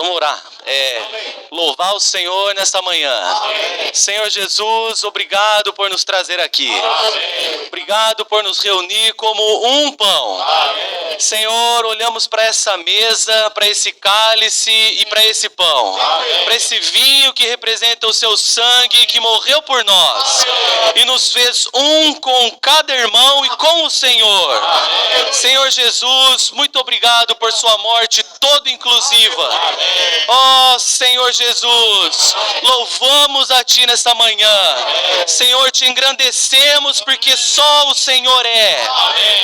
Vamos orar. Louvar o Senhor nesta manhã. Amém. Senhor Jesus, obrigado por nos trazer aqui. Amém. Obrigado por nos reunir como um pão. Amém. Senhor, olhamos para essa mesa, para esse cálice e para esse pão. Para esse vinho que representa o seu sangue que morreu por nós. Amém. E nos fez um com cada irmão e com o Senhor. Amém. Senhor Jesus, muito obrigado por sua morte toda inclusiva. Amém. Ó Senhor Jesus, louvamos a Ti nesta manhã. Senhor, Te engrandecemos porque só o Senhor é.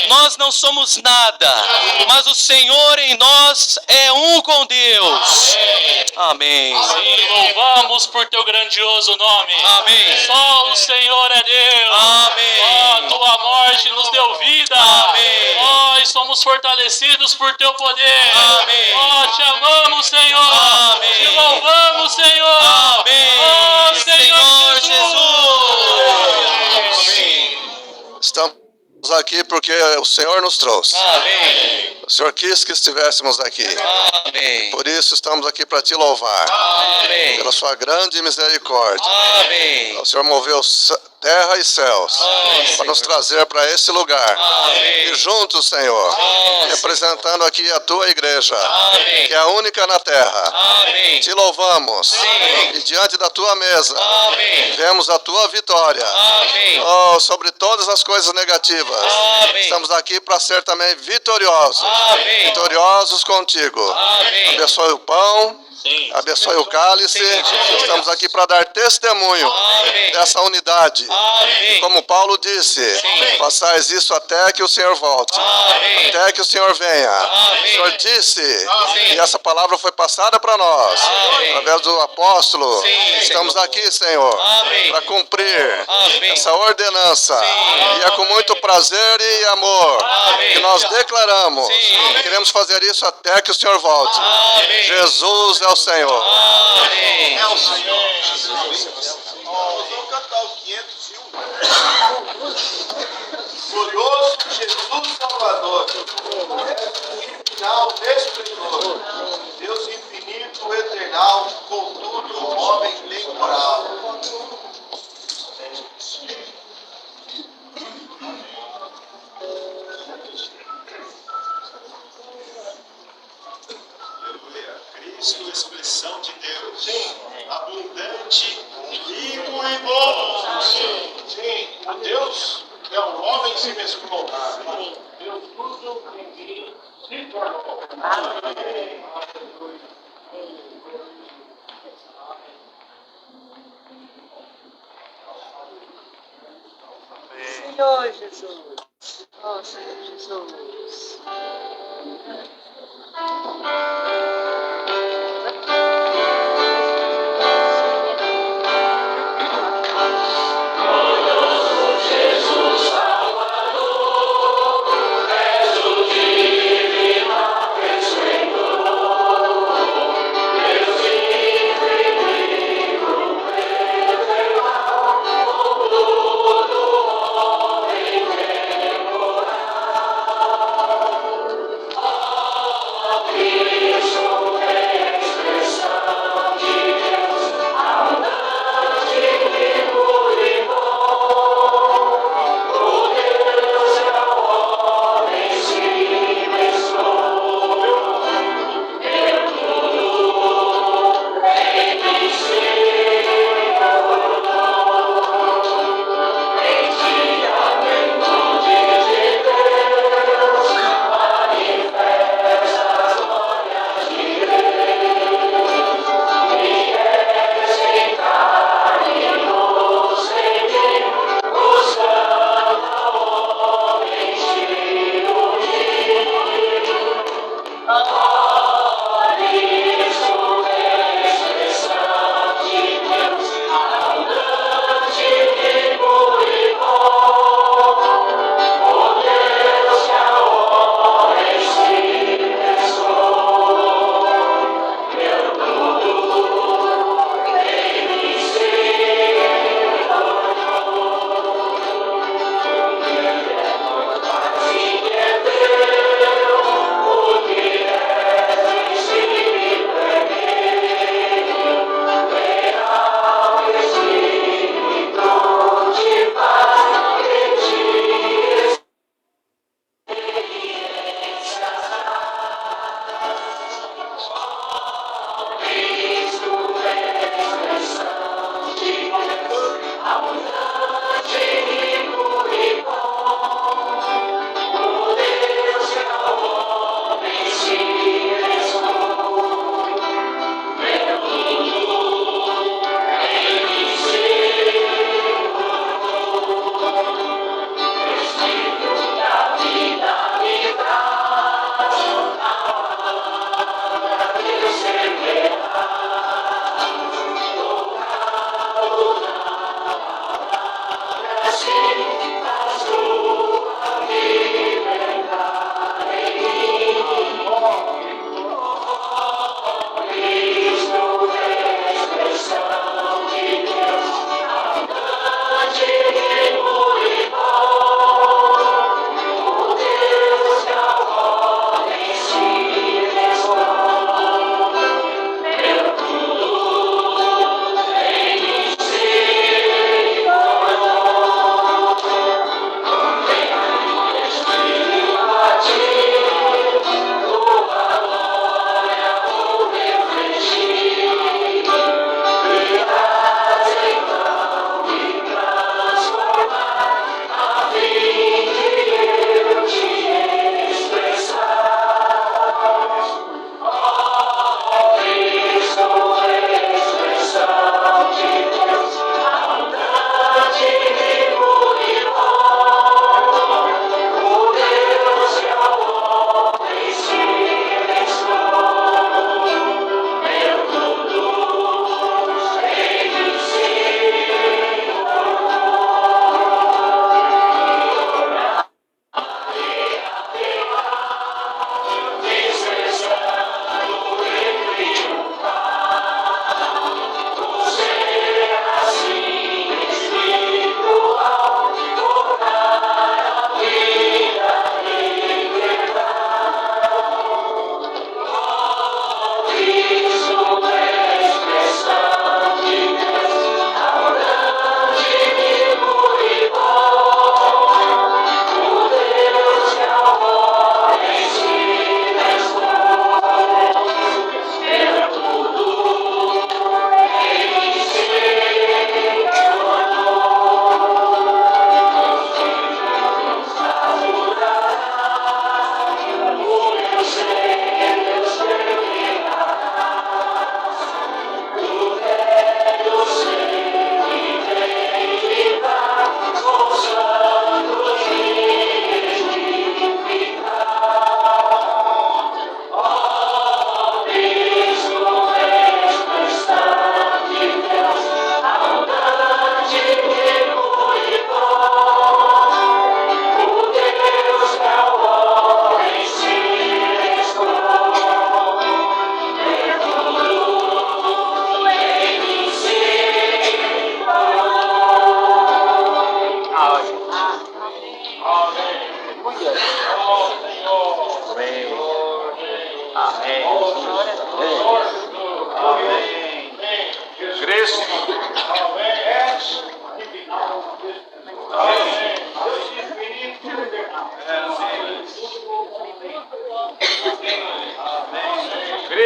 Nós não somos nada, mas o Senhor em nós é um com Deus. Amém. Louvamos por Teu grandioso nome. Amém. Só o Senhor é Deus. Amém. Ó, Tua morte nos deu vida. Amém. Ó, e somos fortalecidos por Teu poder. Amém. Ó, Te amamos, Senhor. Amém. Te louvamos, Senhor. Amém. Ó, Senhor Jesus. Amém. Estamos aqui porque o Senhor nos trouxe. Amém. O Senhor quis que estivéssemos aqui. Amém. Por isso estamos aqui para Te louvar. Amém. Pela Sua grande misericórdia. Amém. O Senhor moveu terra e céus para nos trazer para esse lugar. Amém. E juntos, Senhor, representando aqui a Tua igreja, Amém. que é a única na terra. Amém. Te louvamos. Sim. E diante da Tua mesa, Amém. vemos a Tua vitória. Amém. Oh, sobre todas as coisas negativas. Amém. Estamos aqui para ser também vitoriosos. Amém. vitoriosos contigo. Amém. Abençoe o pão, Sim. abençoe o cálice. Sim, Jesus. Estamos aqui para dar testemunho Amém. dessa unidade. Amém. Como Paulo disse, Sim. façais isso até que o Senhor volte, Amém. até que o Senhor venha. Amém. O Senhor disse, Sim. e essa palavra foi passada para nós, Amém. através do apóstolo. Sim, Estamos Senhor. aqui, Senhor, Amém. para cumprir Amém. essa ordenança. Sim. E é com muito prazer e amor Amém. que nós declaramos. Sim. Queremos fazer isso até que o Senhor volte. Amém. Jesus é o Senhor. Amém. É o Senhor. Nós vamos cantar o 501. Glorioso Jesus Salvador. É final esplendor. Deus infinito, eternal, contudo, homem temporal. Cristo, expressão de Deus. Sim. Abundante, rico e bom. Sim. Sim. Deus é um homem se mesclou. Deus tudo em mim se tornou. Amém. Senhor Jesus. Ó Senhor Jesus.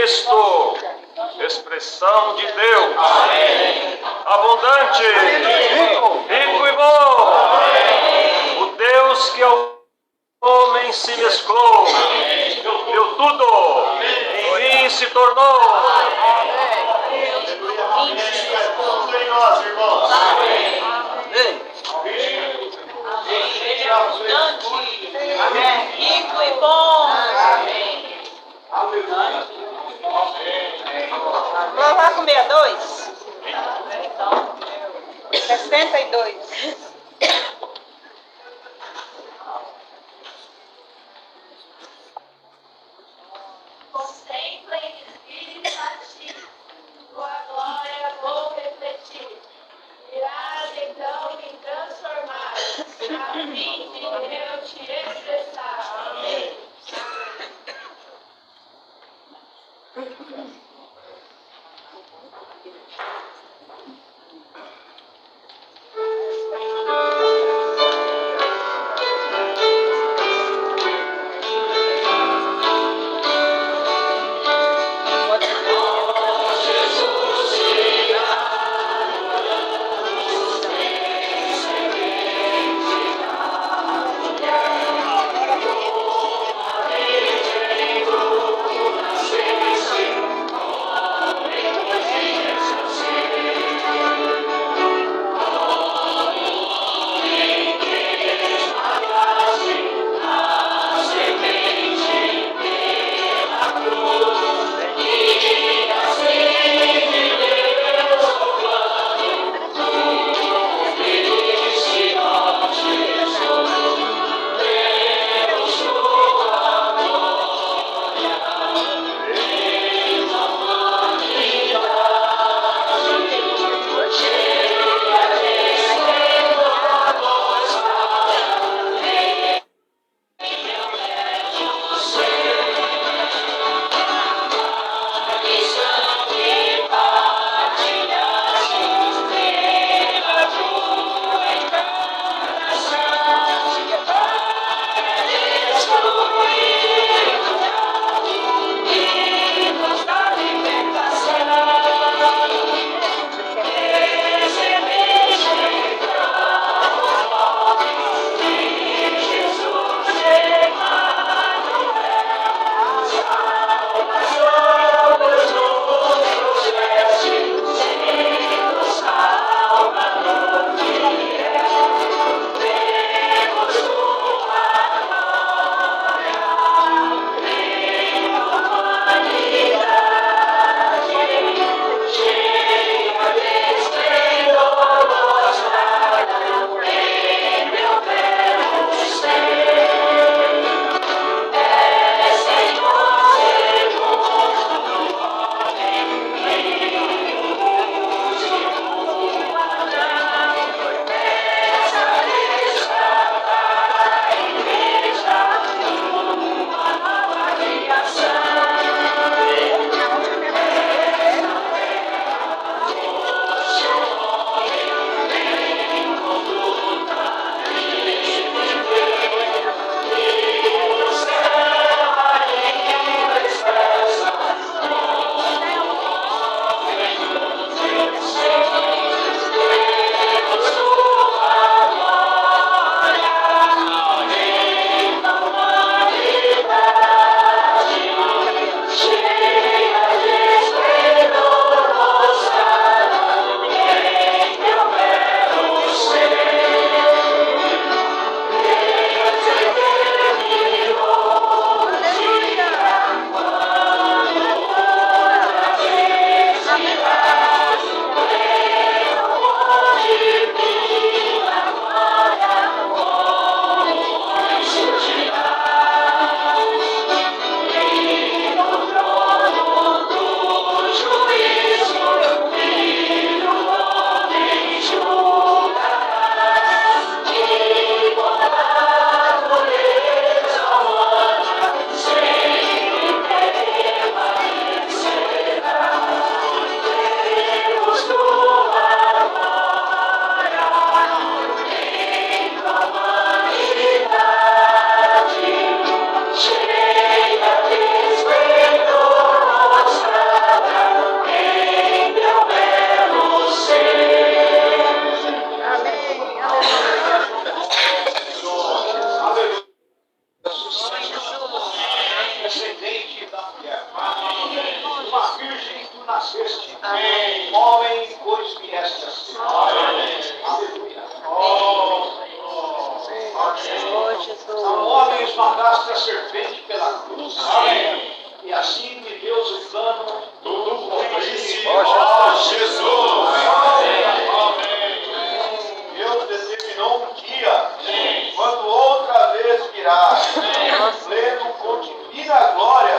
Cristo, expressão de Deus, abundante, rico e bom, o Deus que ao homem se mesclou, deu tudo, em mim se tornou. Tudo em nós, irmãos. Ele é abundante. Rico e bom. Vamos lá com 62. 62. Contemplem espírito ativo, tua glória vou refletir. Irás então me transformar, a fim de eu te expressar. Amém. nasceste, homem, pois vieste a ser. Aleluia. Ao homem esmagaste a serpente pela cruz. E assim que Deus o plano, tudo cumprisse. Ó Jesus. Deus determinou um dia, quando outra vez virá, pleno com divina glória,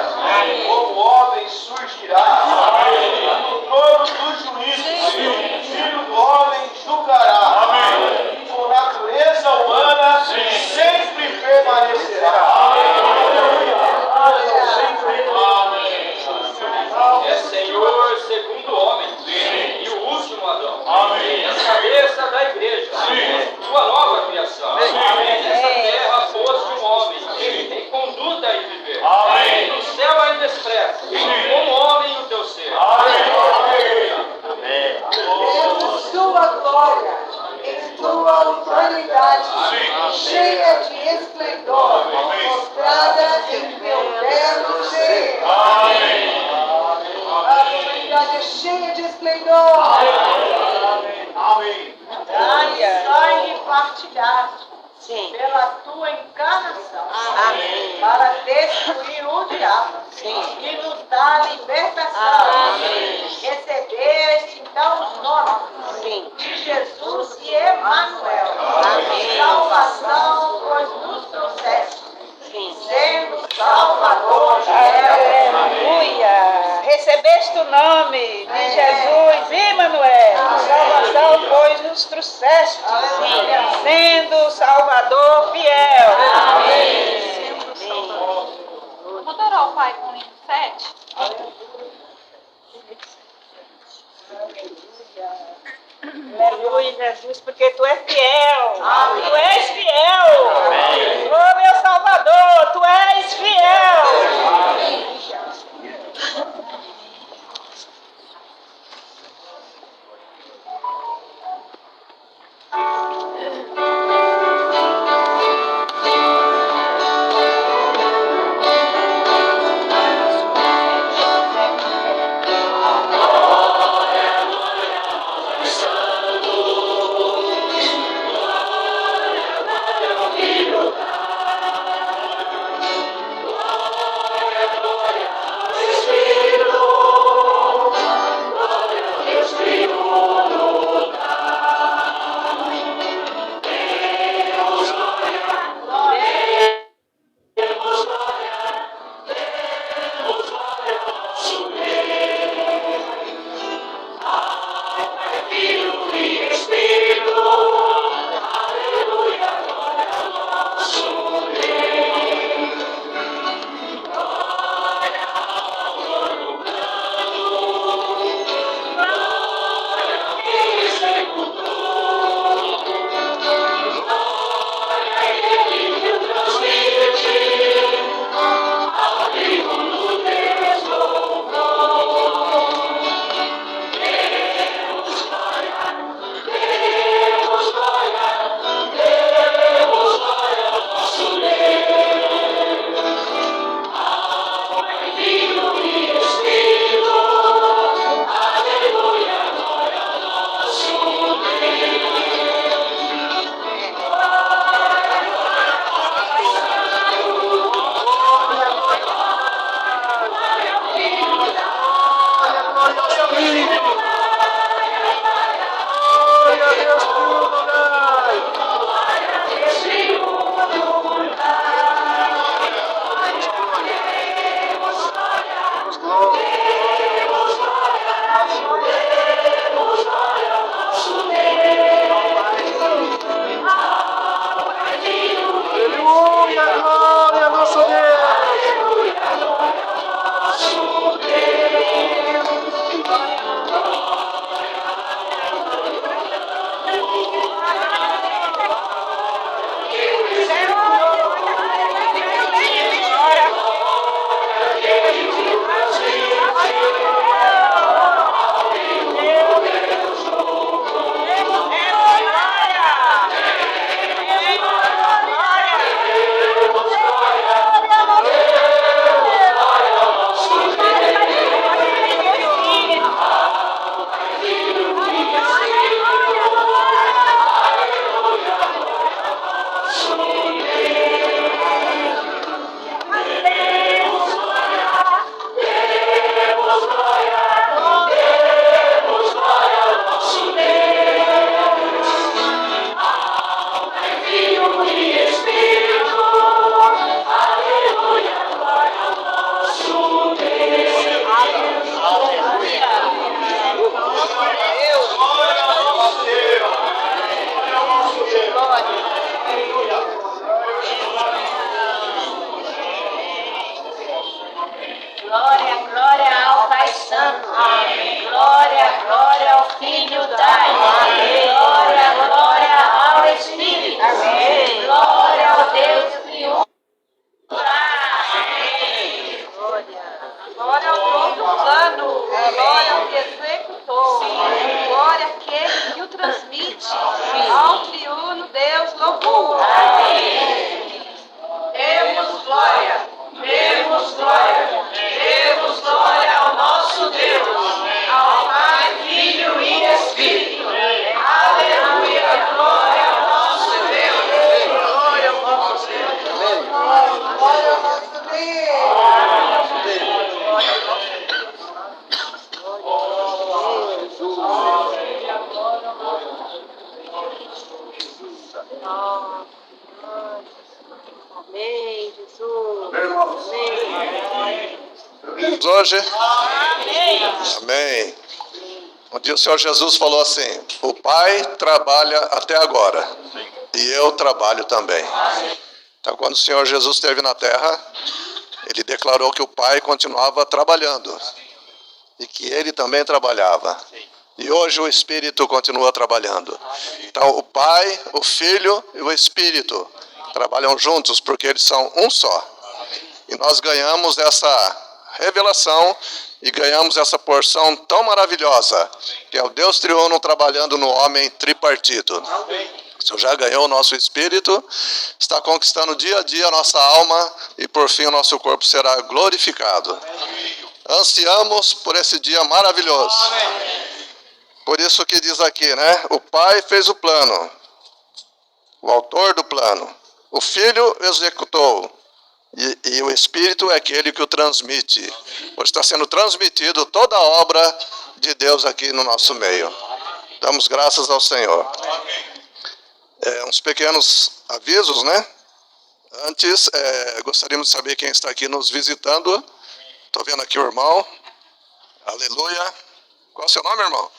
como homem surgirá, no trono do juízo, o Filho do homem julgará, e com natureza humana sempre permanecerá. É Senhor segundo o homem e o último Adão. É cabeça da igreja, sua nova criação. Nessa terra foste um homem, em conduta e viver. No céu ainda expressa, como homem o teu ser. Vemos tua glória em tua humanidade, cheia de esplendor, mostrada em teu belo ser. A humanidade é cheia de esplendor. Amém. Sangue partilhado pela tua encarnação, para destruir o diabo e nos dar libertação. Recebeste então os nomes de Jesus e Emanuel, salvação, pois nos trouxeste, sendo Salvador de Aleluia! Recebeste o nome de Jesus, Emanuel, salvação, pois nos trouxeste, sendo Salvador fiel. Vamos adorar o Pai com o hino 7? Aleluia, Jesus, porque tu és fiel. Tu és fiel. Oh, meu Salvador, tu és fiel. Glória, Glória, glória ao Pai Santo. Glória, glória ao Filho dai. Glória, glória ao Espírito. Glória ao Deus triunfante. Glória ao dono do plano, glória ao que executou, glória àquele que o transmite, ao triuno Deus louvor. Demos glória, demos glória, demos glória ao nosso Deus, ao Pai, Filho e Espírito. Aleluia, glória ao nosso Deus, glória ao nosso Deus. Glória ao nosso Amém, Jesus. Hoje? Amém. Um dia o Senhor Jesus falou assim: o Pai trabalha até agora e eu trabalho também. Então, quando o Senhor Jesus esteve na terra, ele declarou que o Pai continuava trabalhando e que ele também trabalhava. E hoje o Espírito continua trabalhando. Então, o Pai, o Filho e o Espírito trabalham juntos porque eles são um só. E nós ganhamos essa revelação e ganhamos essa porção tão maravilhosa, que é o Deus triuno trabalhando no homem tripartito. O Senhor já ganhou o nosso espírito, está conquistando dia a dia a nossa alma e por fim o nosso corpo será glorificado. Ansiamos por esse dia maravilhoso. Por isso que diz aqui, né? O Pai fez o plano, o autor do plano. O Filho executou. E o Espírito é aquele que o transmite. Hoje está sendo transmitido toda a obra de Deus aqui no nosso meio. Damos graças ao Senhor. Uns pequenos avisos, né? Antes, gostaríamos de saber quem está aqui nos visitando. Estou vendo aqui o irmão. Aleluia. Qual é o seu nome, irmão?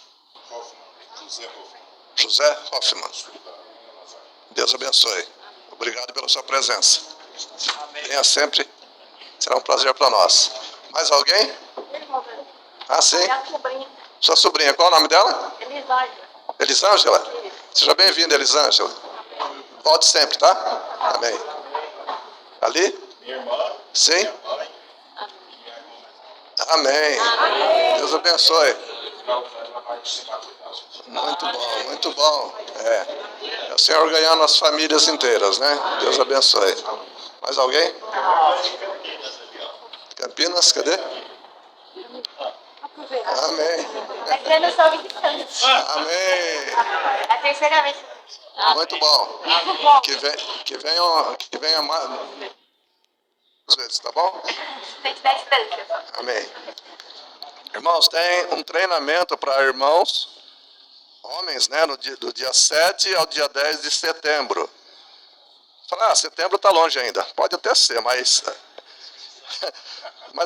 José Hoffman. Deus abençoe. Obrigado pela sua presença. Venha sempre. Será um prazer para nós. Mais alguém? Ah, sim. Sua sobrinha. Qual é o nome dela? Elisângela. Elisângela? Seja bem-vinda, Elisângela. Volte sempre, tá? Amém. Ali? Minha irmã. Sim? Amém. Deus abençoe. Muito bom, muito bom. É o Senhor ganhando as famílias inteiras, né? Deus abençoe. Mais alguém? Campinas, cadê? Amém. Aqui eu sou visitante. Amém. É a terceira vez. Muito bom. Que venha mais vezes, tá bom? Tem que dar esperança. Amém. Irmãos, tem um treinamento para irmãos, homens, né, do dia 7 ao dia 10 de setembro. Fala, setembro está longe ainda. Pode até ser, mas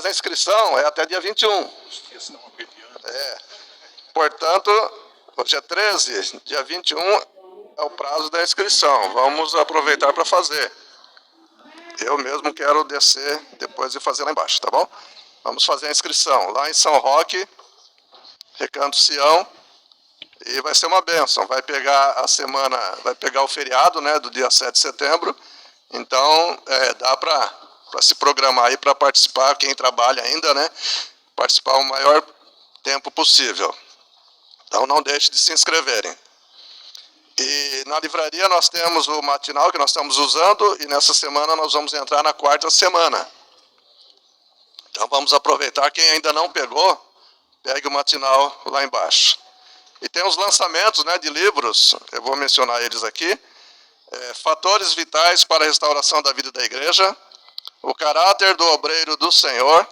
a inscrição é até dia 21. Portanto, hoje é 13, dia 21 é o prazo da inscrição. Vamos aproveitar para fazer. Eu mesmo quero descer depois de fazer lá embaixo, tá bom? Vamos fazer a inscrição lá em São Roque, Recanto Sião, e vai ser uma bênção. Vai pegar vai pegar o feriado, né, do dia 7 de setembro. Então, dá para se programar aí para participar, quem trabalha ainda, né, participar o maior tempo possível. Então, não deixe de se inscreverem. E na livraria nós temos o matinal que nós estamos usando, e nessa semana nós vamos entrar na 4ª semana. Então vamos aproveitar, quem ainda não pegou, pegue o matinal lá embaixo. E tem os lançamentos, né, de livros, eu vou mencionar eles aqui. Fatores Vitais para a Restauração da Vida da Igreja, O Caráter do Obreiro do Senhor,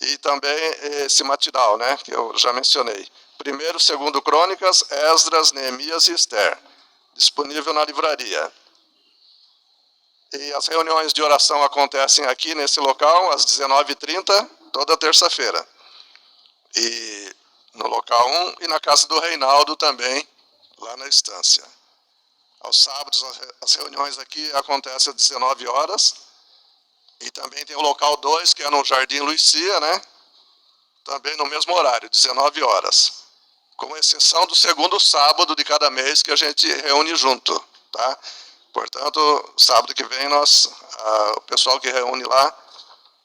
e também esse matinal, né, que eu já mencionei. 1º e 2º Crônicas, Esdras, Neemias e Esther, disponível na livraria. E as reuniões de oração acontecem aqui nesse local, às 19h30, toda terça-feira. E no local 1 e na casa do Reinaldo também, lá na estância. Aos sábados, as reuniões aqui acontecem às 19 horas. E também tem o local 2, que é no Jardim Luísia, né? Também no mesmo horário, 19 horas. Com exceção do segundo sábado de cada mês que a gente reúne junto, tá? Portanto, sábado que vem o pessoal que reúne lá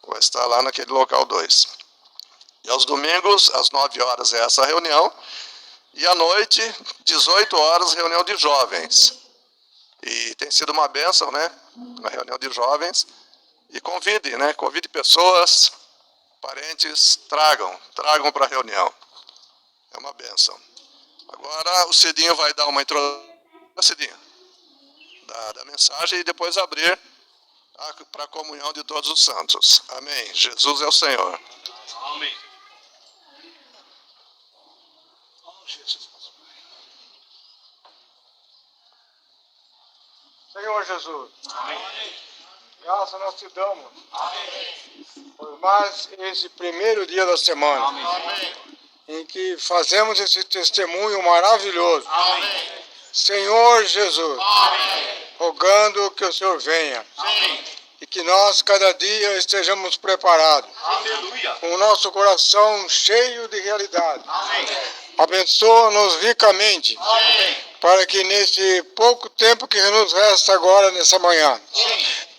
vai estar lá naquele local 2. E aos domingos, às 9 horas é essa reunião. E à noite, 18 horas, reunião de jovens. E tem sido uma bênção, né? Uma reunião de jovens. E convide, né? Convide pessoas, parentes, tragam para a reunião. É uma bênção. Agora o Cidinho vai dar uma introdução, Cidinho, da mensagem e depois abrir para a comunhão de todos os santos. Amém. Jesus é o Senhor. Amém. Senhor Jesus, graças nós te damos por mais esse primeiro dia da semana, em que fazemos esse testemunho maravilhoso. Senhor Jesus, rogando que o Senhor venha e que nós cada dia estejamos preparados, com o nosso coração cheio de realidade. Abençoa-nos ricamente, para que nesse pouco tempo que nos resta agora, nessa manhã,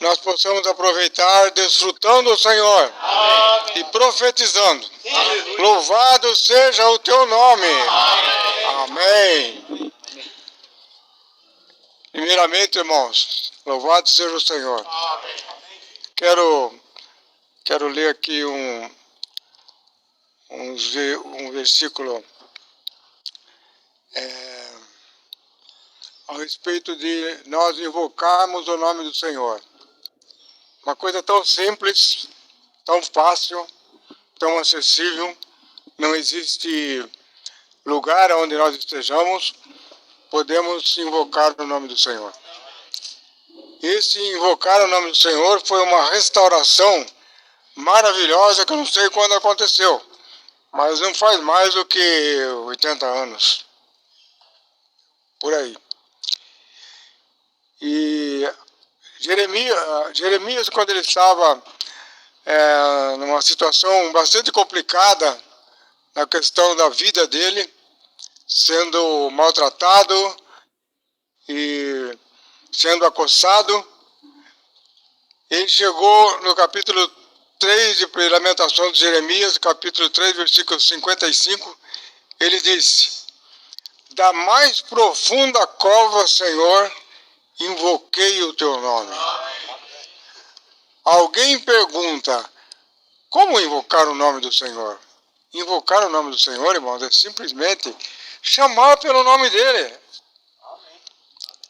nós possamos aproveitar desfrutando o Senhor e profetizando. Louvado seja o teu nome. Amém. Primeiramente, irmãos, louvado seja o Senhor. Quero ler aqui um versículo a respeito de nós invocarmos o nome do Senhor. Uma coisa tão simples, tão fácil, tão acessível. Não existe lugar onde nós estejamos, podemos invocar o nome do Senhor. Esse invocar o nome do Senhor foi uma restauração maravilhosa que eu não sei quando aconteceu, mas não faz mais do que 80 anos. Por aí. E Jeremias, quando ele estava numa situação bastante complicada na questão da vida dele, sendo maltratado e sendo acossado, ele chegou no capítulo 3 de Lamentações de Jeremias, capítulo 3, versículo 55, ele disse: da mais profunda cova, Senhor, invoquei o teu nome. Alguém pergunta, como invocar o nome do Senhor? Invocar o nome do Senhor, irmãos, é simplesmente chamar pelo nome dele.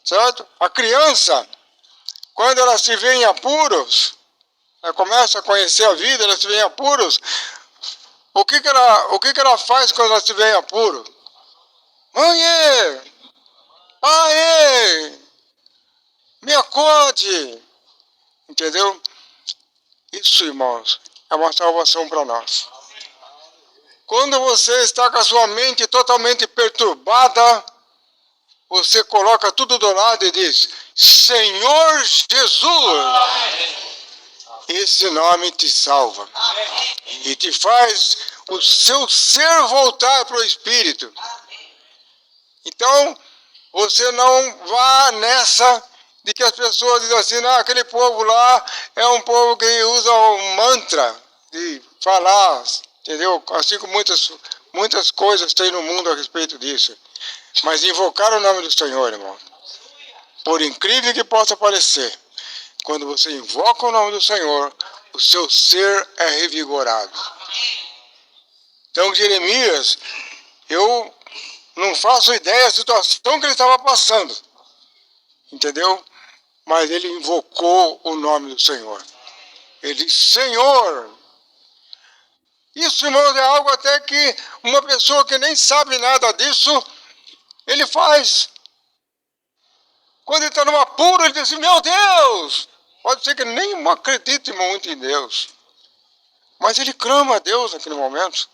Certo? A criança, quando ela se vê em apuros, ela começa a conhecer a vida, ela se vê em apuros, o que que ela faz quando ela se vê em apuros? Mãe, pai, me acorde. Entendeu? Isso, irmãos, é uma salvação para nós. Quando você está com a sua mente totalmente perturbada, você coloca tudo do lado e diz: Senhor Jesus. Esse nome te salva e te faz o seu ser voltar para o Espírito. Então, você não vá nessa de que as pessoas dizem assim: não, aquele povo lá é um povo que usa um mantra de falar, entendeu? Assim como muitas coisas tem no mundo a respeito disso. Mas invocar o nome do Senhor, irmão, por incrível que possa parecer, quando você invoca o nome do Senhor, o seu ser é revigorado. Então, Jeremias, eu não faço ideia da situação que ele estava passando, entendeu? Mas ele invocou o nome do Senhor. Ele disse: Senhor. Isso, irmãos, é algo até que uma pessoa que nem sabe nada disso, ele faz. Quando ele está num apuro, ele diz assim: meu Deus! Pode ser que nem acredite muito em Deus, mas ele clama a Deus naquele momento.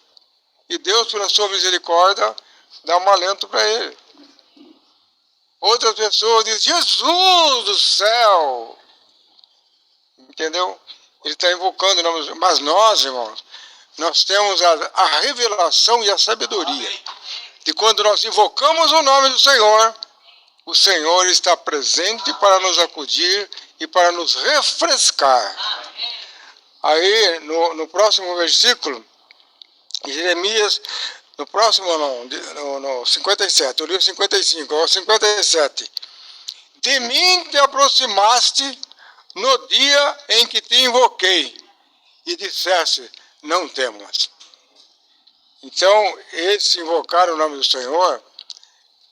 E Deus, pela sua misericórdia, dá um alento para ele. Outras pessoas dizem: Jesus do céu! Entendeu? Ele está invocando o nome do Senhor. Mas nós, irmãos, nós temos a revelação e a sabedoria de quando nós invocamos o nome do Senhor, o Senhor está presente para nos acudir e para nos refrescar. Aí, no próximo versículo, Jeremias, no próximo não, no 57, eu li o 55, o 57. De mim te aproximaste no dia em que te invoquei e disseste, não temas. Então, esse invocar o nome do Senhor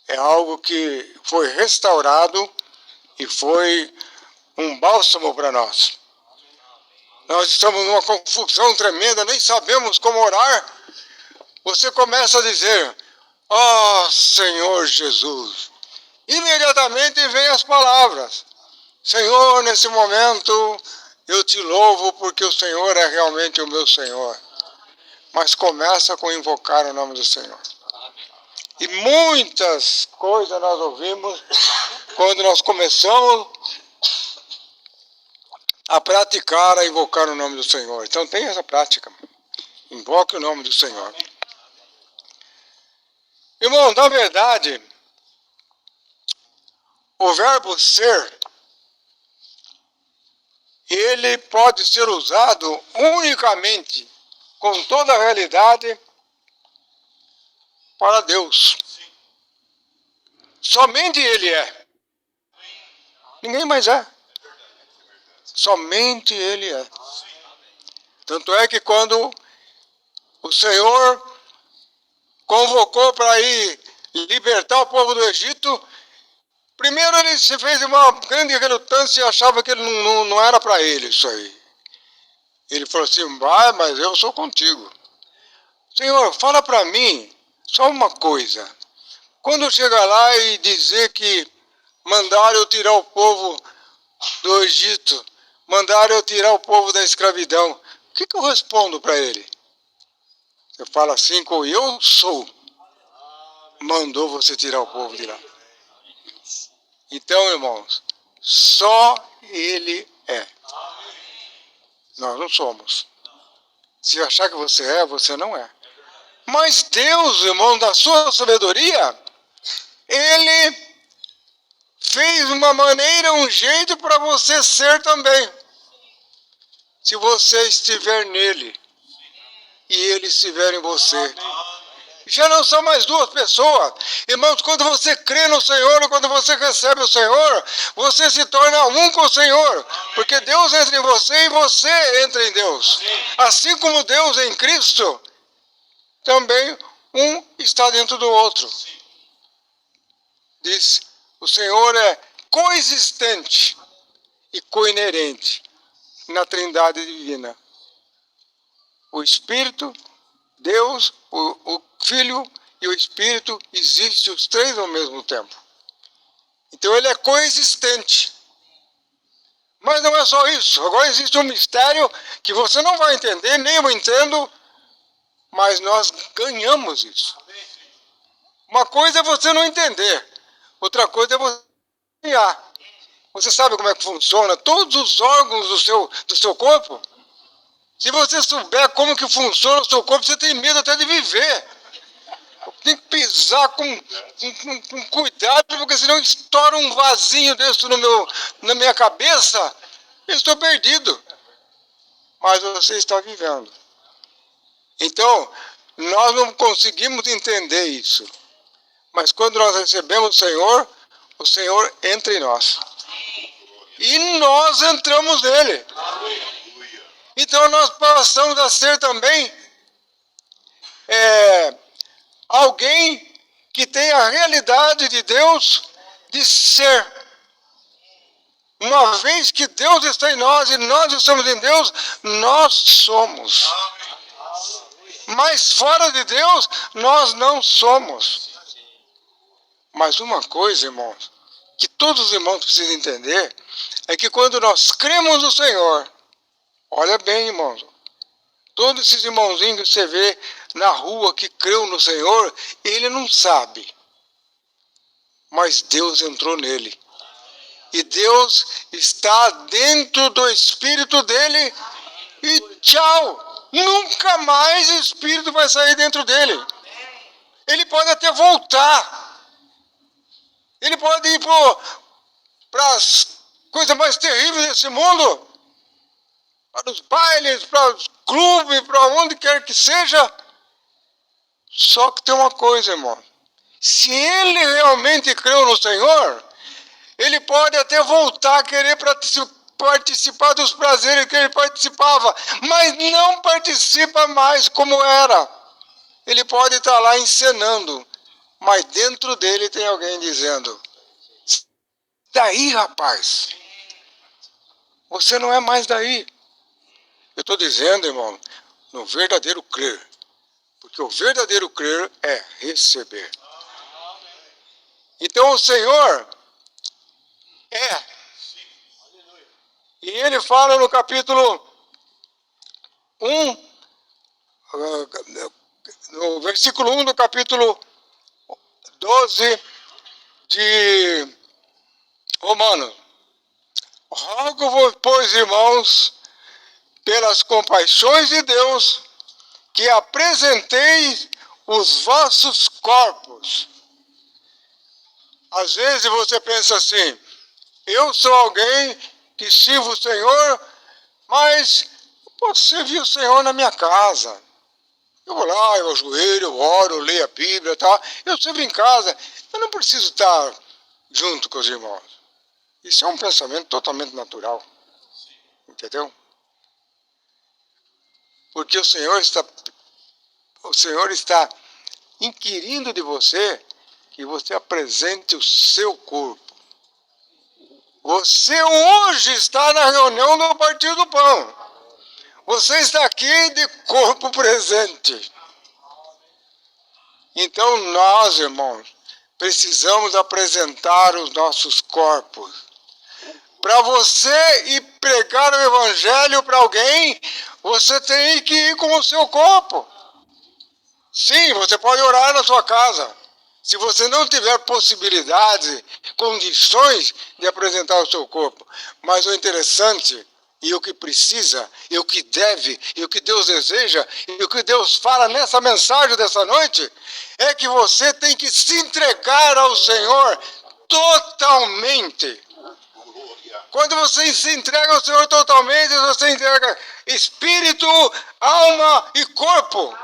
é algo que foi restaurado e foi um bálsamo para nós. Nós estamos numa confusão tremenda, nem sabemos como orar. Você começa a dizer, ó Senhor Jesus. Imediatamente vem as palavras. Senhor, nesse momento eu te louvo porque o Senhor é realmente o meu Senhor. Mas começa com invocar o nome do Senhor. E muitas coisas nós ouvimos quando nós começamos a praticar, a invocar o nome do Senhor. Então tem essa prática. Invoque o nome do Senhor. Irmão, na verdade, o verbo ser, ele pode ser usado unicamente, com toda a realidade, para Deus. Somente Ele é. Ninguém mais é. Somente Ele é. Tanto é que quando o Senhor convocou para ir libertar o povo do Egito, primeiro ele se fez uma grande relutância e achava que ele não era para ele isso aí. Ele falou assim, vai, mas eu sou contigo. Senhor, fala para mim só uma coisa. Quando eu chegar lá e dizer que mandaram eu tirar o povo do Egito, mandaram eu tirar o povo da escravidão, o que eu respondo para ele? Eu falo assim, com eu sou, mandou você tirar o povo de lá. Então, irmãos, só Ele é. Nós não somos. Se achar que você é, você não é. Mas Deus, irmão, da sua sabedoria, Ele fez uma maneira, um jeito para você ser também. Se você estiver nele e Ele estiver em você. Já não são mais duas pessoas. Irmãos, quando você crê no Senhor, quando você recebe o Senhor, você se torna um com o Senhor. Porque Deus entra em você e você entra em Deus. Assim como Deus em Cristo, também um está dentro do outro. Diz, o Senhor é coexistente e coinerente na Trindade Divina. O Espírito, Deus, o Filho e o Espírito existem os três ao mesmo tempo. Então ele é coexistente. Mas não é só isso. Agora existe um mistério que você não vai entender, nem eu entendo, mas nós ganhamos isso. Uma coisa é você não entender, outra coisa é você ganhar. Você sabe como é que funciona todos os órgãos do seu corpo? Se você souber como que funciona o seu corpo, você tem medo até de viver. Tem que pisar com cuidado, porque senão estoura um vasinho desse na minha cabeça, eu estou perdido. Mas você está vivendo. Então, nós não conseguimos entender isso. Mas quando nós recebemos o Senhor entra em nós. E nós entramos nele. Então nós passamos a ser também alguém que tem a realidade de Deus de ser. Uma vez que Deus está em nós e nós estamos em Deus, nós somos. Mas fora de Deus, nós não somos. Mas uma coisa, irmãos, que todos os irmãos precisam entender, é que quando nós cremos no Senhor, olha bem, irmãos, todos esses irmãozinhos que você vê na rua que creu no Senhor, ele não sabe. Mas Deus entrou nele. E Deus está dentro do Espírito dele e tchau. Nunca mais o Espírito vai sair dentro dele. Ele pode até voltar. Ele pode ir para as coisas mais terríveis desse mundo, para os bailes, para os clubes, para onde quer que seja. Só que tem uma coisa, irmão. Se ele realmente creu no Senhor, ele pode até voltar a querer participar dos prazeres que ele participava, mas não participa mais como era. Ele pode estar lá encenando, mas dentro dele tem alguém dizendo: daí, rapaz, você não é mais daí. Eu estou dizendo, irmão, no verdadeiro crer, porque o verdadeiro crer é receber. Então o Senhor é. E ele fala no capítulo 1, no versículo 1 do capítulo 12 de Romanos: rogo-vos, pois, irmãos, pelas compaixões de Deus, que apresenteis os vossos corpos. Às vezes você pensa assim: eu sou alguém que sirvo o Senhor, mas eu posso servir o Senhor na minha casa. Eu vou lá, eu ajoelho, eu oro, eu leio a Bíblia, tá? Eu sirvo em casa. Eu não preciso estar junto com os irmãos. Isso é um pensamento totalmente natural. Entendeu? Porque o Senhor está inquirindo de você que você apresente o seu corpo. Você hoje está na reunião do Partido do Pão. Você está aqui de corpo presente. Então nós, irmãos, precisamos apresentar os nossos corpos. Para você ir pregar o Evangelho para alguém, você tem que ir com o seu corpo. Sim, você pode orar na sua casa. Se você não tiver possibilidades, condições de apresentar o seu corpo. Mas o interessante, e o que precisa, e o que deve, e o que Deus deseja, e o que Deus fala nessa mensagem dessa noite, é que você tem que se entregar ao Senhor totalmente. Quando você se entrega ao Senhor totalmente, você entrega espírito, alma e corpo.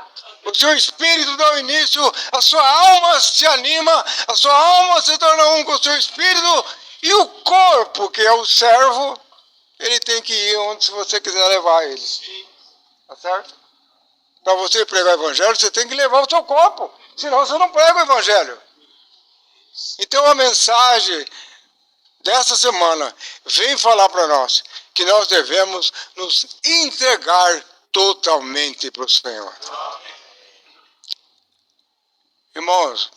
O seu espírito dá o início, a sua alma se anima, a sua alma se torna um com o seu espírito, e o corpo, que é o servo, ele tem que ir onde você quiser levar ele. Tá certo? Para você pregar o Evangelho, você tem que levar o seu corpo, senão você não prega o Evangelho. Então a mensagem dessa semana vem falar para nós que nós devemos nos entregar totalmente para o Senhor. Irmãos,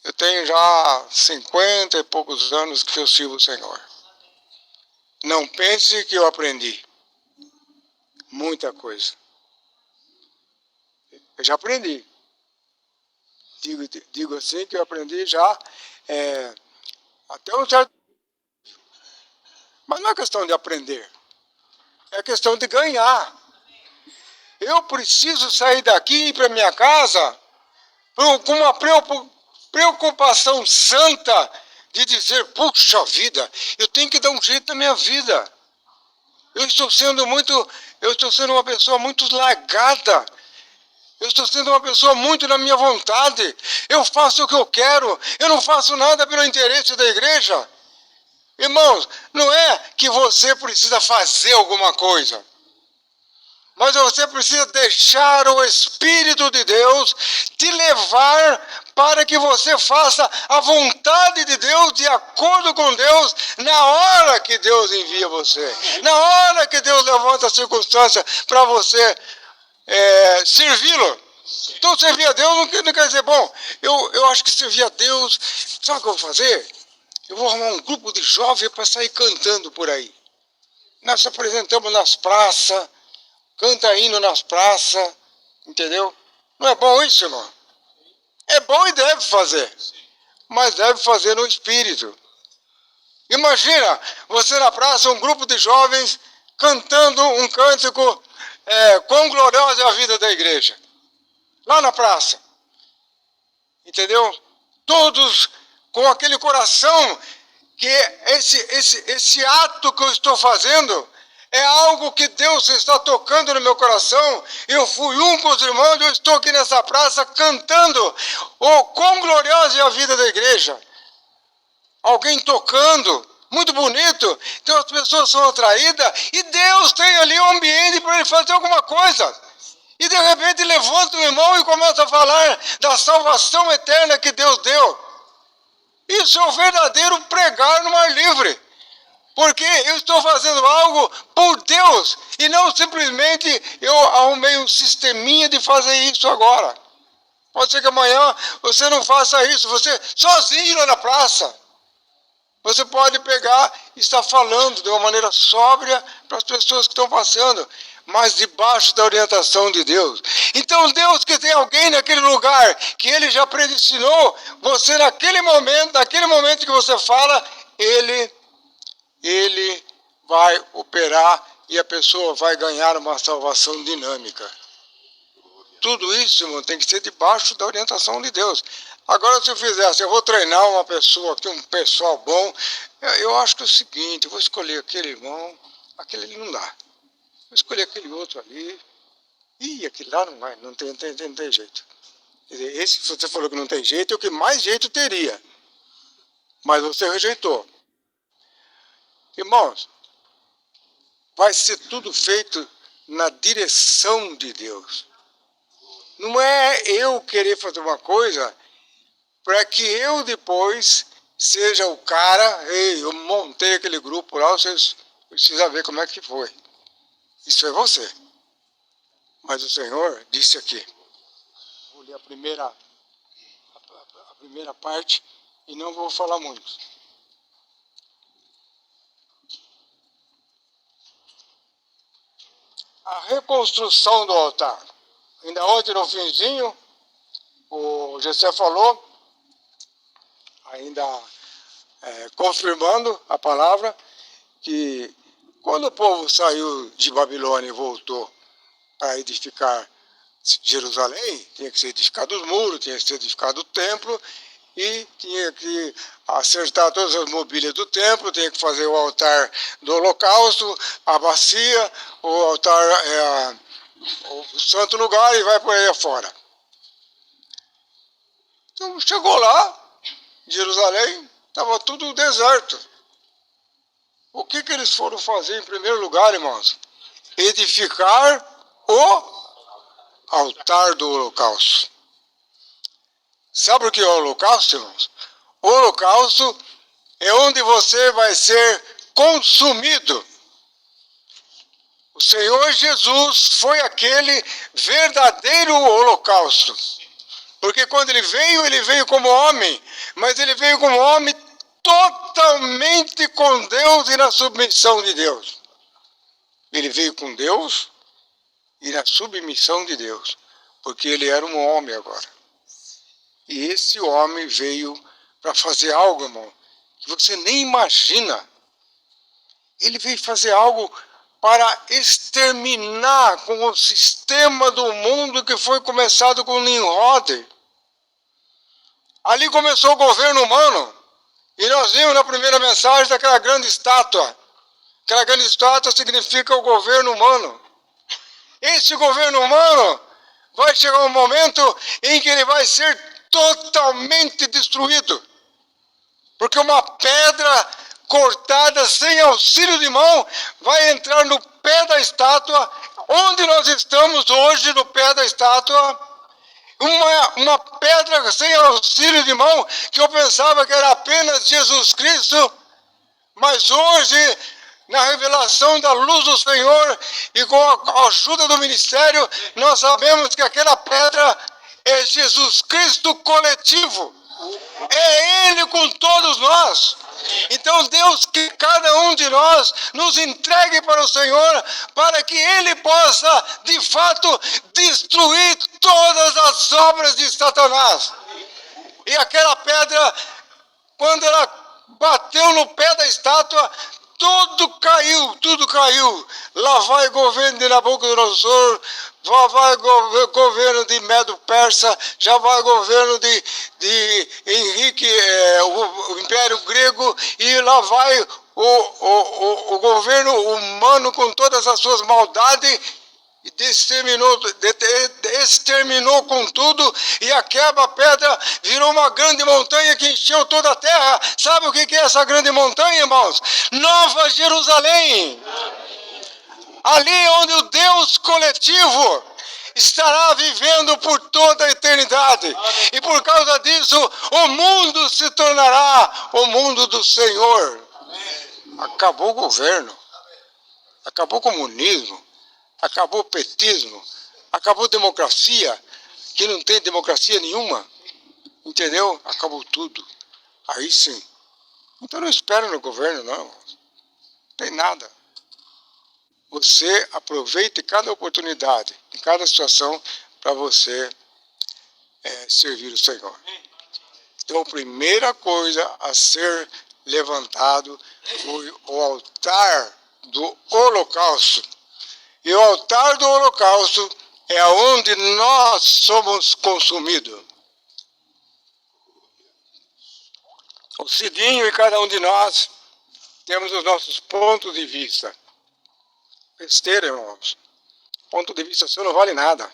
eu tenho já 50 e poucos anos que eu sirvo o Senhor. Não pense que eu aprendi muita coisa. Eu já aprendi. Digo assim que eu aprendi já até um certo... Mas não é questão de aprender. É questão de ganhar. Eu preciso sair daqui e ir para minha casa com uma preocupação santa de dizer: puxa vida, eu tenho que dar um jeito na minha vida. Eu estou sendo uma pessoa muito largada. Eu estou sendo uma pessoa muito na minha vontade. Eu faço o que eu quero. Eu não faço nada pelo interesse da igreja. Irmãos, não é que você precisa fazer alguma coisa, mas você precisa deixar o Espírito de Deus te levar para que você faça a vontade de Deus, de acordo com Deus, na hora que Deus envia você, na hora que Deus levanta a circunstância para você servi-lo. Então servir a Deus não quer dizer: bom, eu acho que servir a Deus, sabe o que eu vou fazer? Eu vou arrumar um grupo de jovens para sair cantando por aí. Nós apresentamos nas praças, canta hino nas praças, entendeu? Não é bom isso, irmão? É bom e deve fazer, mas deve fazer no Espírito. Imagina, você na praça, um grupo de jovens cantando um cântico quão gloriosa é a vida da igreja. Lá na praça. Entendeu? Todos com aquele coração que esse ato que eu estou fazendo é algo que Deus está tocando no meu coração. Eu fui com os irmãos, eu estou aqui nessa praça cantando quão gloriosa é a vida da igreja. Alguém tocando, muito bonito. Então as pessoas são atraídas e Deus tem ali um ambiente para ele fazer alguma coisa. E de repente levanta o irmão e começa a falar da salvação eterna que Deus deu. Isso é o verdadeiro pregar no ar livre. Porque eu estou fazendo algo por Deus e não simplesmente eu arrumei um sisteminha de fazer isso agora. Pode ser que amanhã você não faça isso, você sozinho lá na praça. Você pode pegar e estar falando de uma maneira sóbria para as pessoas que estão passando, mas debaixo da orientação de Deus. Então Deus que tem alguém naquele lugar que Ele já predestinou, você naquele momento que você fala, Ele vai operar e a pessoa vai ganhar uma salvação dinâmica. Tudo isso, irmão, tem que ser debaixo da orientação de Deus. Agora, se eu fizesse, eu vou treinar uma pessoa aqui, um pessoal bom, eu acho que é o seguinte, eu vou escolher aquele irmão, aquele ali não dá. Vou escolher aquele outro ali, aquele lá não vai, não tem jeito. Quer dizer, esse que você falou que não tem jeito, é o que mais jeito teria. Mas você rejeitou. Irmãos, vai ser tudo feito na direção de Deus. Não é eu querer fazer uma coisa para que eu depois seja o cara, eu montei aquele grupo lá, vocês precisam ver como é que foi. Isso é você. Mas o Senhor disse aqui, vou ler a primeira parte e não vou falar muito. A reconstrução do altar. Ainda ontem no finzinho, o Gessé falou, ainda confirmando a palavra, que quando o povo saiu de Babilônia e voltou para edificar Jerusalém, tinha que ser edificado os muros, tinha que ser edificado o templo, e tinha que acertar todas as mobílias do templo, tinha que fazer o altar do holocausto, a bacia, o altar, o santo lugar, e vai por aí afora. Então chegou lá, Jerusalém, estava tudo deserto. O que eles foram fazer em primeiro lugar, irmãos? Edificar o altar do holocausto. Sabe o que é o holocausto, irmãos? O holocausto é onde você vai ser consumido. O Senhor Jesus foi aquele verdadeiro holocausto. Porque quando ele veio como homem, mas ele veio como homem totalmente com Deus e na submissão de Deus. Ele veio com Deus e na submissão de Deus, porque ele era um homem agora. E esse homem veio para fazer algo, irmão, que você nem imagina. Ele veio fazer algo para exterminar com o sistema do mundo que foi começado com Nimrod. Ali começou o governo humano. E nós vimos na primeira mensagem daquela grande estátua. Aquela grande estátua significa o governo humano. Esse governo humano vai chegar um momento em que ele vai ser totalmente destruído. Porque uma pedra cortada sem auxílio de mão vai entrar no pé da estátua, onde nós estamos hoje, no pé da estátua. Uma pedra sem auxílio de mão, que eu pensava que era apenas Jesus Cristo, mas hoje, na revelação da luz do Senhor e com a ajuda do ministério, nós sabemos que aquela pedra é Jesus Cristo coletivo. É Ele com todos nós. Então Deus, que cada um de nós nos entregue para o Senhor, para que Ele possa, de fato, destruir todas as obras de Satanás. E aquela pedra, quando ela bateu no pé da estátua, tudo caiu. Lá vai governo de Nabucodonosor, já vai governo de Medo-Persa, já vai governo de Henrique, o Império Grego, e lá vai o governo humano com todas as suas maldades, exterminou com tudo, e a quebra-pedra virou uma grande montanha que encheu toda a terra. Sabe o que é essa grande montanha, irmãos? Nova Jerusalém. Ali onde o Deus coletivo estará vivendo por toda a eternidade. E por causa disso, o mundo se tornará o mundo do Senhor. Acabou o governo, acabou o comunismo, acabou o petismo, acabou a democracia, que não tem democracia nenhuma, entendeu? Acabou tudo. Aí sim. Então não espera no governo, não tem nada. Você aproveite cada oportunidade, em cada situação, para você servir o Senhor. Então a primeira coisa a ser levantado foi o altar do holocausto. E o altar do holocausto é onde nós somos consumidos. O Cidinho e cada um de nós temos os nossos pontos de vista. Besteira, irmãos. Ponto de vista seu não vale nada.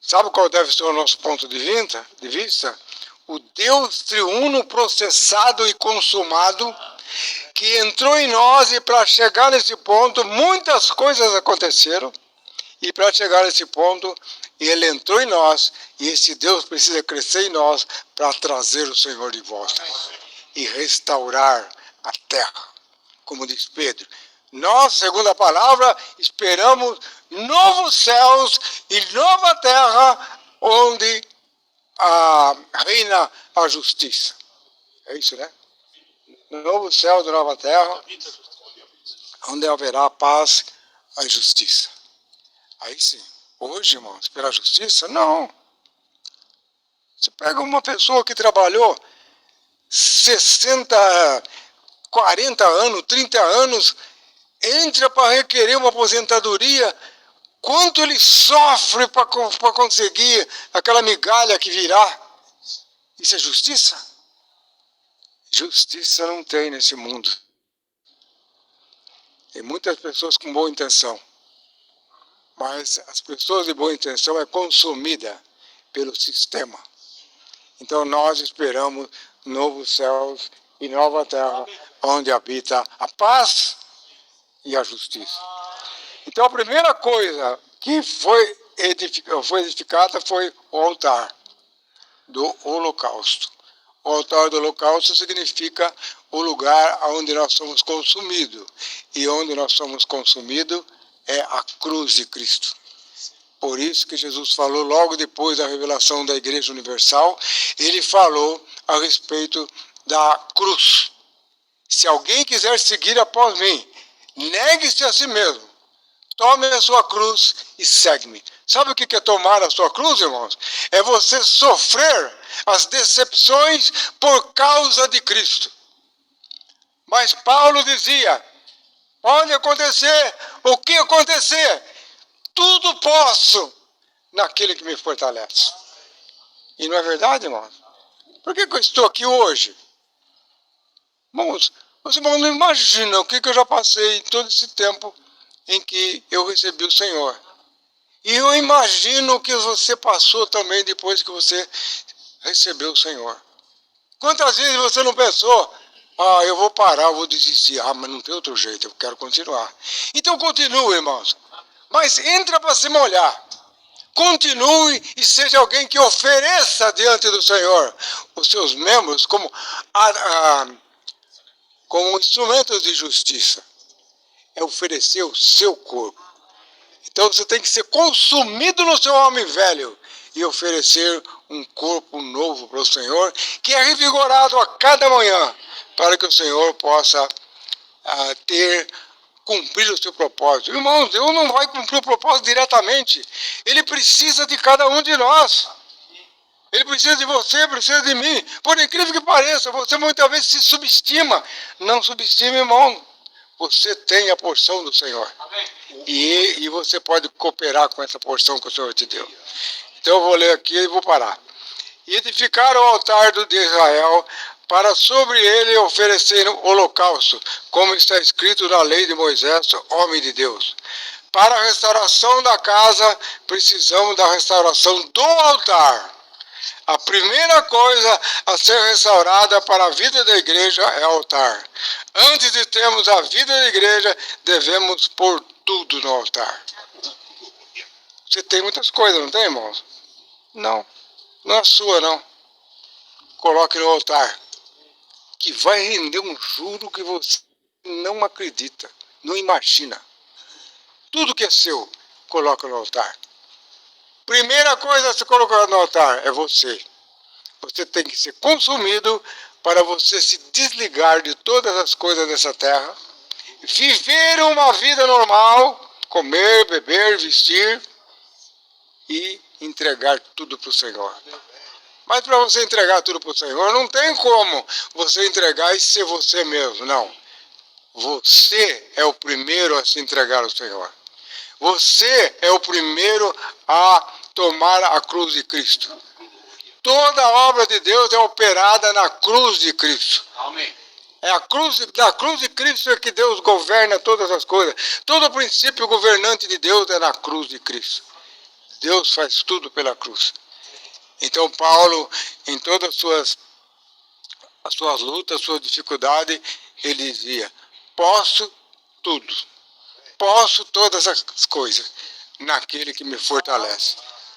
Sabe qual deve ser o nosso ponto de vista? O Deus triuno processado e consumado, que entrou em nós, e para chegar nesse ponto, muitas coisas aconteceram, e para chegar nesse ponto, Ele entrou em nós, e esse Deus precisa crescer em nós para trazer o Senhor de volta e restaurar a terra. Como diz Pedro, nós, segundo a palavra, esperamos novos céus e nova terra, onde reina a justiça. É isso, né? Novo céu e nova terra, onde haverá paz e justiça. Aí sim. Hoje, irmãos, esperar justiça? Não. Você pega uma pessoa que trabalhou 60, 40 anos, 30 anos, entra para requerer uma aposentadoria, quanto ele sofre para conseguir aquela migalha que virá. Isso é justiça? Justiça não tem nesse mundo. Tem muitas pessoas com boa intenção, mas as pessoas de boa intenção é consumida pelo sistema. Então nós esperamos novos céus e nova terra, onde habita a paz e a justiça. Então a primeira coisa que foi edificada foi o altar do holocausto. O altar do holocausto significa o lugar onde nós somos consumidos. E onde nós somos consumidos é a cruz de Cristo. Por isso que Jesus falou logo depois da revelação da Igreja Universal, ele falou a respeito da cruz. Se alguém quiser seguir após mim, negue-se a si mesmo. Tome a sua cruz e segue-me. Sabe o que é tomar a sua cruz, irmãos? É você sofrer as decepções por causa de Cristo. Mas Paulo dizia, pode acontecer o que acontecer, tudo posso naquele que me fortalece. E não é verdade, irmãos? Por que eu estou aqui hoje? Irmãos, os irmãos não imaginam o que eu já passei em todo esse tempo em que eu recebi o Senhor. E eu imagino o que você passou também depois que você recebeu o Senhor. Quantas vezes você não pensou, eu vou parar, eu vou desistir. Mas não tem outro jeito, eu quero continuar. Então continue, irmãos. Mas entra para se molhar. Continue e seja alguém que ofereça diante do Senhor os seus membros como instrumentos de justiça. É oferecer o seu corpo. Então você tem que ser consumido no seu homem velho e oferecer um corpo novo para o Senhor, que é revigorado a cada manhã, para que o Senhor possa cumprir o seu propósito. Irmãos, Deus não vai cumprir o propósito diretamente. Ele precisa de cada um de nós. Ele precisa de você, precisa de mim. Por incrível que pareça, você muitas vezes se subestima. Não subestime, irmão. você tem a porção do Senhor. E você pode cooperar com essa porção que o Senhor te deu. Então eu vou ler aqui e vou parar. E edificaram o altar de Israel, para sobre ele oferecer holocausto, como está escrito na lei de Moisés, homem de Deus. Para a restauração da casa, precisamos da restauração do altar. A primeira coisa a ser restaurada para a vida da igreja é o altar. Antes de termos a vida da igreja, devemos pôr tudo no altar. Você tem muitas coisas, não tem, irmãos? Não. Não é sua, não. Coloque no altar. Que vai render um juro que você não acredita, não imagina. Tudo que é seu, coloca no altar. Primeira coisa a se colocar no altar é você. Você tem que ser consumido para você se desligar de todas as coisas dessa terra, viver uma vida normal, comer, beber, vestir e entregar tudo para o Senhor. Mas para você entregar tudo para o Senhor, não tem como você entregar e ser você mesmo, não. Você é o primeiro a se entregar ao Senhor. Você é o primeiro a tomar a cruz de Cristo. Toda a obra de Deus é operada na cruz de Cristo. Amém. É da cruz de Cristo é que Deus governa todas as coisas. Todo o princípio governante de Deus é na cruz de Cristo. Deus faz tudo pela cruz. Então Paulo, em todas as suas lutas, suas dificuldades, ele dizia, posso tudo. Posso todas as coisas naquele que me fortalece.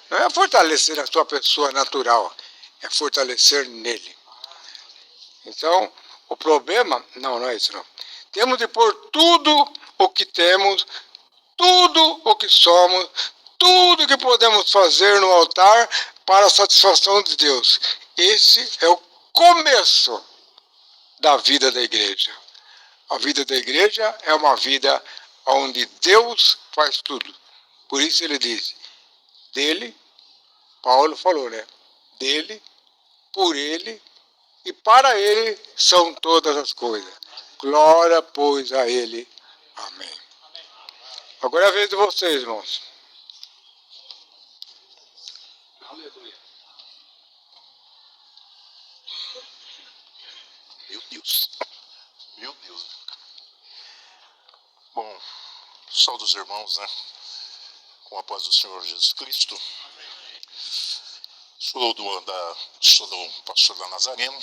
Não é fortalecer a sua pessoa natural, é fortalecer nele. Então, o problema, não é isso não. Temos de pôr tudo o que temos, tudo o que somos, tudo que podemos fazer no altar para a satisfação de Deus. Esse é o começo da vida da igreja. A vida da igreja é uma vida onde Deus faz tudo. Por isso ele diz, dele, Paulo falou, né? Dele, por ele e para ele são todas as coisas. Glória, pois, a ele. Amém. Agora é a vez de vocês, irmãos. Aleluia. Meu Deus. Meu Deus. Bom, saúde os irmãos, né? Com a paz do Senhor Jesus Cristo. Sou do pastor da Nazareno.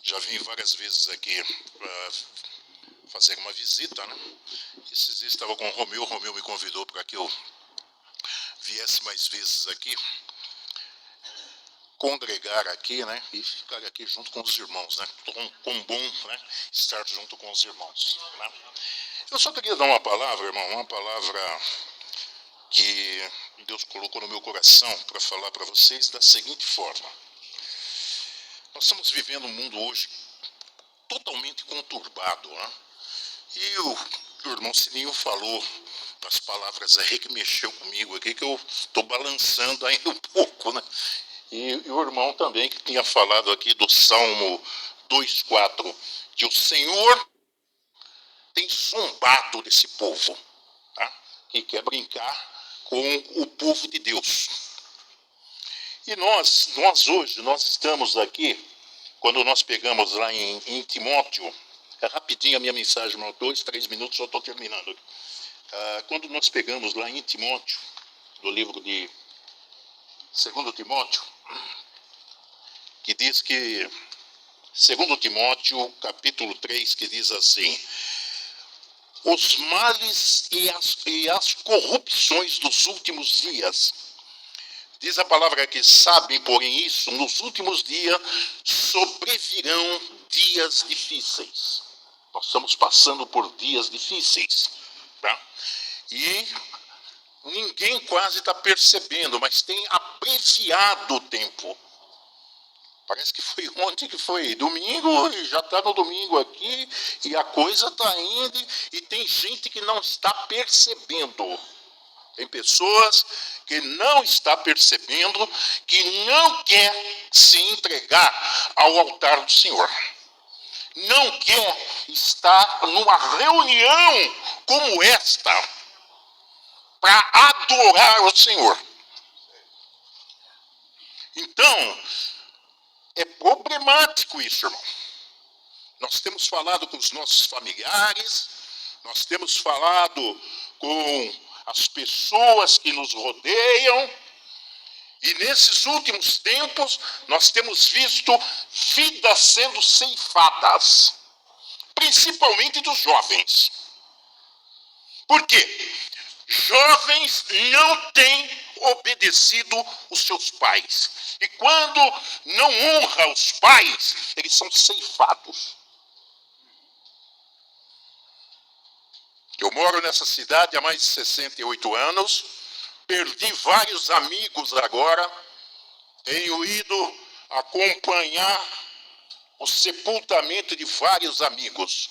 Já vim várias vezes aqui para fazer uma visita, né? Esses dias estava com o Romeu me convidou para que eu viesse mais vezes aqui, congregar aqui, né? E ficar aqui junto com os irmãos, né? Com bom, né? Estar junto com os irmãos, né? Eu só queria dar uma palavra, irmão, uma palavra que Deus colocou no meu coração para falar para vocês da seguinte forma. Nós estamos vivendo um mundo hoje totalmente conturbado, né? E o irmão Sininho falou umas palavras aí que mexeu comigo aqui, que eu estou balançando ainda um pouco, né? E o irmão também que tinha falado aqui do Salmo 2,4, que o Senhor tem zombado desse povo, tá? Que quer brincar com o povo de Deus. E nós hoje, nós estamos aqui, quando nós pegamos lá em Timóteo, é rapidinho a minha mensagem, 2, 3 minutos, só estou terminando. Quando nós pegamos lá em Timóteo, do livro de 2 Timóteo, que diz que, 2 Timóteo, capítulo 3, que diz assim, os males e as corrupções dos últimos dias. Diz a palavra que sabem, porém, isso, nos últimos dias sobrevirão dias difíceis. Nós estamos passando por dias difíceis, tá? E ninguém quase está percebendo, mas tem abreviado o tempo. Parece que foi ontem que foi domingo, e já está no domingo aqui, e a coisa está indo, e tem gente que não está percebendo. Tem pessoas que não estão percebendo, que não quer se entregar ao altar do Senhor. não quer estar numa reunião como esta para adorar o Senhor. Então, é problemático isso, irmão. Nós temos falado com os nossos familiares, nós temos falado com as pessoas que nos rodeiam, e nesses últimos tempos nós temos visto vidas sendo ceifadas, principalmente dos jovens. Por quê? Jovens não têm obedecido os seus pais. E quando não honra os pais, eles são ceifados. Eu moro nessa cidade há mais de 68 anos, perdi vários amigos agora, tenho ido acompanhar o sepultamento de vários amigos.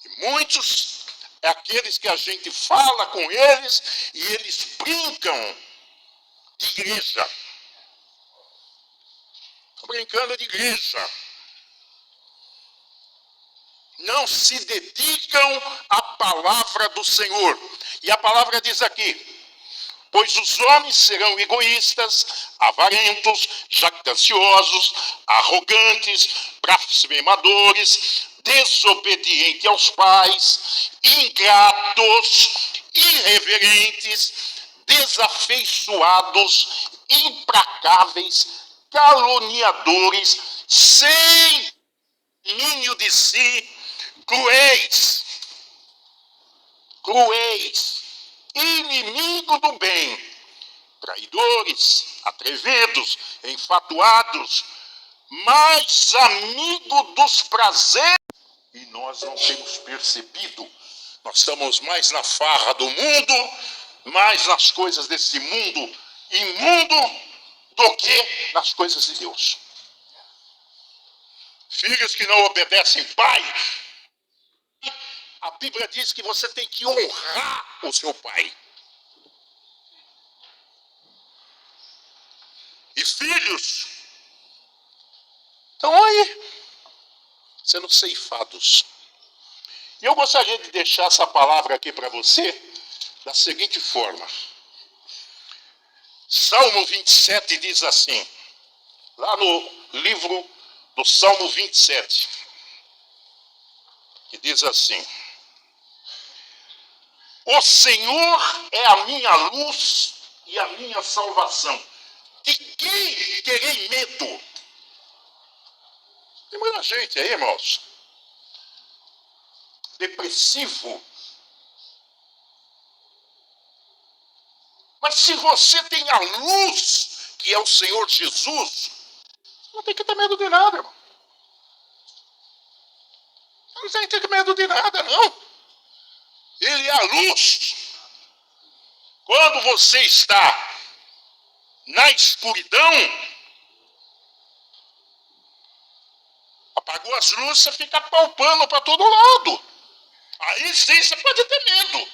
E muitos é aqueles que a gente fala com eles e eles brincam de igreja. Estão brincando de igreja. Não se dedicam à palavra do Senhor. E a palavra diz aqui: pois os homens serão egoístas, avarentos, jactanciosos, arrogantes, blasfemadores, desobedientes aos pais, ingratos, irreverentes, desafeiçoados, implacáveis, caluniadores, sem domínio de si, cruéis, inimigo do bem, traidores, atrevidos, enfatuados, mais amigo dos prazeres. E nós não temos percebido. Nós estamos mais na farra do mundo, mais nas coisas desse mundo imundo, do que nas coisas de Deus. Filhos que não obedecem pai, a Bíblia diz que você tem que honrar o seu pai. E filhos estão aí, sendo ceifados. E eu gostaria de deixar essa palavra aqui para você da seguinte forma. Salmo 27 diz assim, lá no livro do Salmo 27, que diz assim: o Senhor é a minha luz e a minha salvação. De quem terei medo? Tem muita gente aí, irmãos, depressivo. Mas se você tem a luz, que é o Senhor Jesus, você não tem que ter medo de nada, irmão. Não tem que ter medo de nada, não. Ele é a luz. Quando você está na escuridão, apagou as luzes, você fica palpando para todo lado. Aí sim você pode ter medo.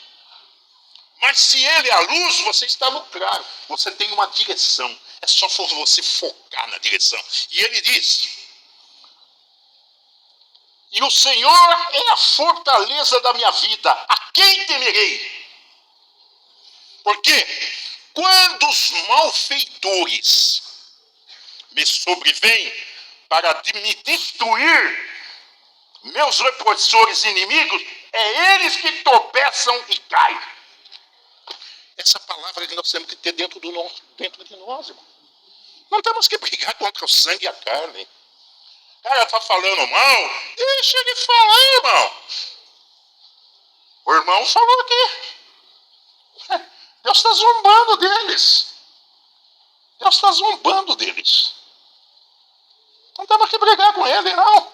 Mas se ele é a luz, você está no claro. Você tem uma direção. É só você focar na direção. E ele diz: e o Senhor é a fortaleza da minha vida. A quem temerei? Porque quando os malfeitores me sobrevêm para me destruir, meus opressores inimigos, é eles que tropeçam e caem. Essa palavra que nós temos que ter dentro de nós, irmão. Não temos que brigar contra o sangue e a carne. O cara está falando mal, deixa ele falar, irmão. O irmão falou aqui. Deus está zombando deles. Deus está zombando deles. Não temos que brigar com ele, não.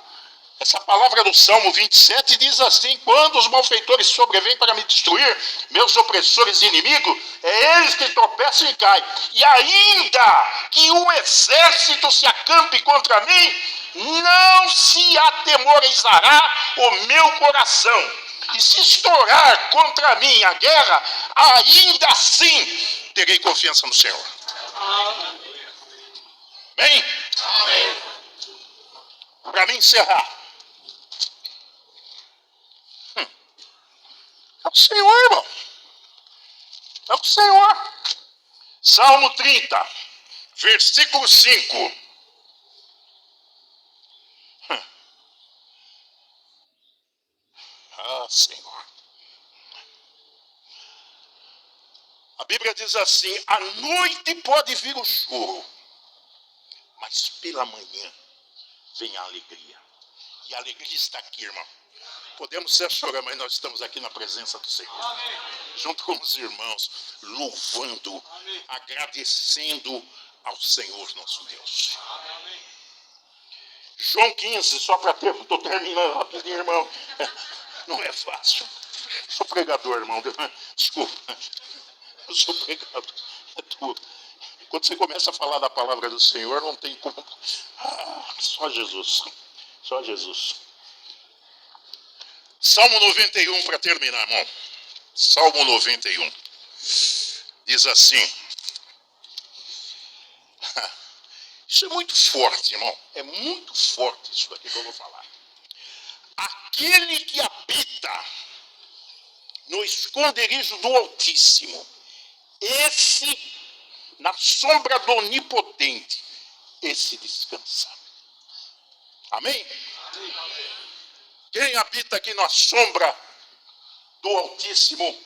Essa palavra do Salmo 27 diz assim: quando os malfeitores sobrevêm para me destruir, meus opressores e inimigos, é eles que tropeçam e caem. E ainda que um exército se acampe contra mim, não se atemorizará o meu coração. E se estourar contra mim a guerra, ainda assim terei confiança no Senhor. Amém? Amém. para me encerrar. É o Senhor, irmão. É o Senhor. Salmo 30, versículo 5. Ah, Senhor. A Bíblia diz assim: à noite pode vir o choro, mas pela manhã vem a alegria. E a alegria está aqui, irmão. Podemos ser chorar, mas nós estamos aqui na presença do Senhor. Amém. Junto com os irmãos, louvando, amém, agradecendo ao Senhor nosso Deus. Amém. João 15, só para ter, estou terminando rapidinho, irmão. Não é fácil. Sou pregador, irmão. Desculpa. Eu sou pregador. É tudo. Quando você começa a falar da palavra do Senhor, não tem como. Só Jesus. Só Jesus. Salmo 91, para terminar, irmão. Salmo 91. Diz assim. Isso é muito forte, irmão. É muito forte isso daqui que eu vou falar. Aquele que habita no esconderijo do Altíssimo, esse, na sombra do Onipotente, esse descansa. Amém? Amém. Quem habita aqui na sombra do Altíssimo,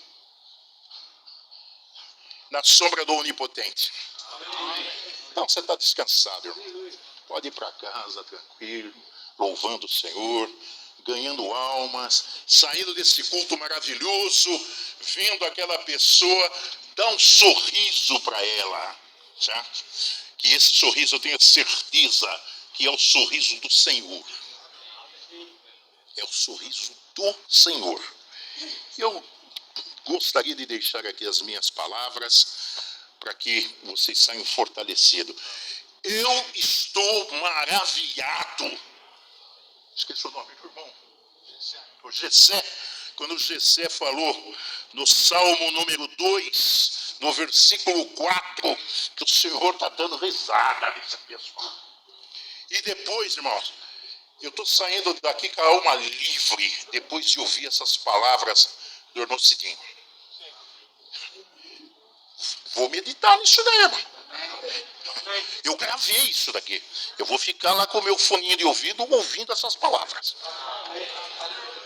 na sombra do Onipotente? Amém. Então você está descansado, irmão. Pode ir para casa tranquilo, louvando o Senhor, ganhando almas, saindo desse culto maravilhoso, vendo aquela pessoa, dá um sorriso para ela, certo? Que esse sorriso eu tenho certeza que é o sorriso do Senhor. É o sorriso do Senhor. Eu gostaria de deixar aqui as minhas palavras para que vocês saiam fortalecidos. Eu estou maravilhado. Esqueci o nome do irmão. O Gessé. Quando o Gessé falou no Salmo número 2, no versículo 4, que o Senhor está dando risada nessa pessoa. E depois, irmãos, eu estou saindo daqui com a alma livre, depois de ouvir essas palavras do irmão Cidinho. Vou meditar nisso daí, irmão. Eu gravei isso daqui. Eu vou ficar lá com o meu foninho de ouvido ouvindo essas palavras.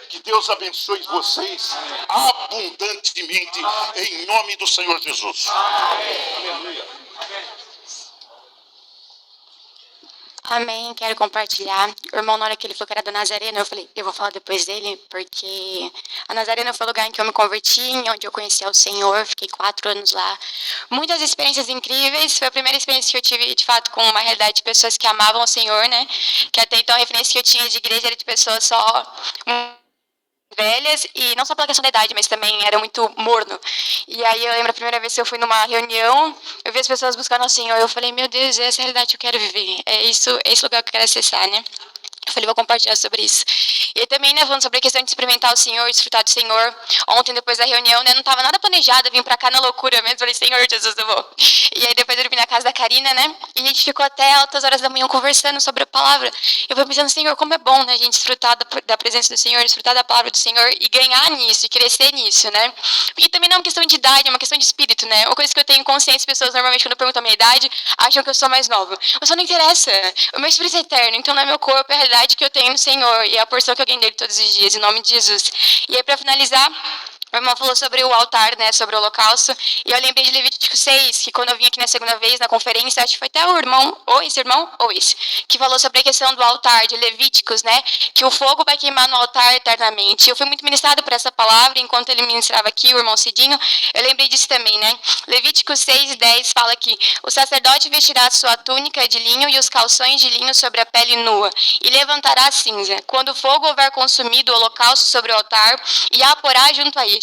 Que Deus abençoe vocês abundantemente em nome do Senhor Jesus. Amém, quero compartilhar. O irmão, na hora que ele falou que era do Nazareno, eu falei, eu vou falar depois dele, porque a Nazareno foi o lugar em que eu me converti, onde eu conheci o Senhor, fiquei 4 anos lá. Muitas experiências incríveis, foi a primeira experiência que eu tive, de fato, com uma realidade de pessoas que amavam o Senhor, né? Que até então a referência que eu tinha de igreja era de pessoas só velhas, e não só pela questão da idade, mas também era muito morno. E aí eu lembro a primeira vez que eu fui numa reunião, eu vi as pessoas buscando o Senhor, eu falei, meu Deus, essa é a realidade que eu quero viver, é esse lugar que eu quero acessar, né? Eu falei, vou compartilhar sobre isso. E também, né, falando sobre a questão de experimentar o Senhor, desfrutar do Senhor. Ontem, depois da reunião, né, não estava nada planejado, eu vim pra cá na loucura mesmo, falei, Senhor Jesus, eu vou. E aí depois eu vim na casa da Karina, né, e a gente ficou até altas horas da manhã conversando sobre a palavra. Eu fui pensando, Senhor, como é bom, né, a gente desfrutar da presença do Senhor, desfrutar da palavra do Senhor e ganhar nisso, e crescer nisso, né. E também não é uma questão de idade, é uma questão de espírito, né. Uma coisa que eu tenho consciência, as pessoas normalmente quando perguntam a minha idade, acham que eu sou mais nova. Mas só não interessa, o meu espírito é eterno, então não é meu corpo, é a realidade que eu tenho no Senhor e a porção que eu ganhei dele todos os dias, em nome de Jesus. E aí, para finalizar, o irmão falou sobre o altar, né, sobre o holocausto, e eu lembrei de Levítico 6, que quando eu vim aqui na segunda vez, na conferência, acho que foi até o irmão, ou esse, que falou sobre a questão do altar, de Levíticos, né, que o fogo vai queimar no altar eternamente. Eu fui muito ministrado por essa palavra, enquanto ele ministrava aqui, o irmão Cidinho, eu lembrei disso também, né. Levíticos 6:10 fala que o sacerdote vestirá sua túnica de linho e os calções de linho sobre a pele nua, e levantará a cinza. Quando o fogo houver consumido o holocausto sobre o altar, e a porá junto a ele.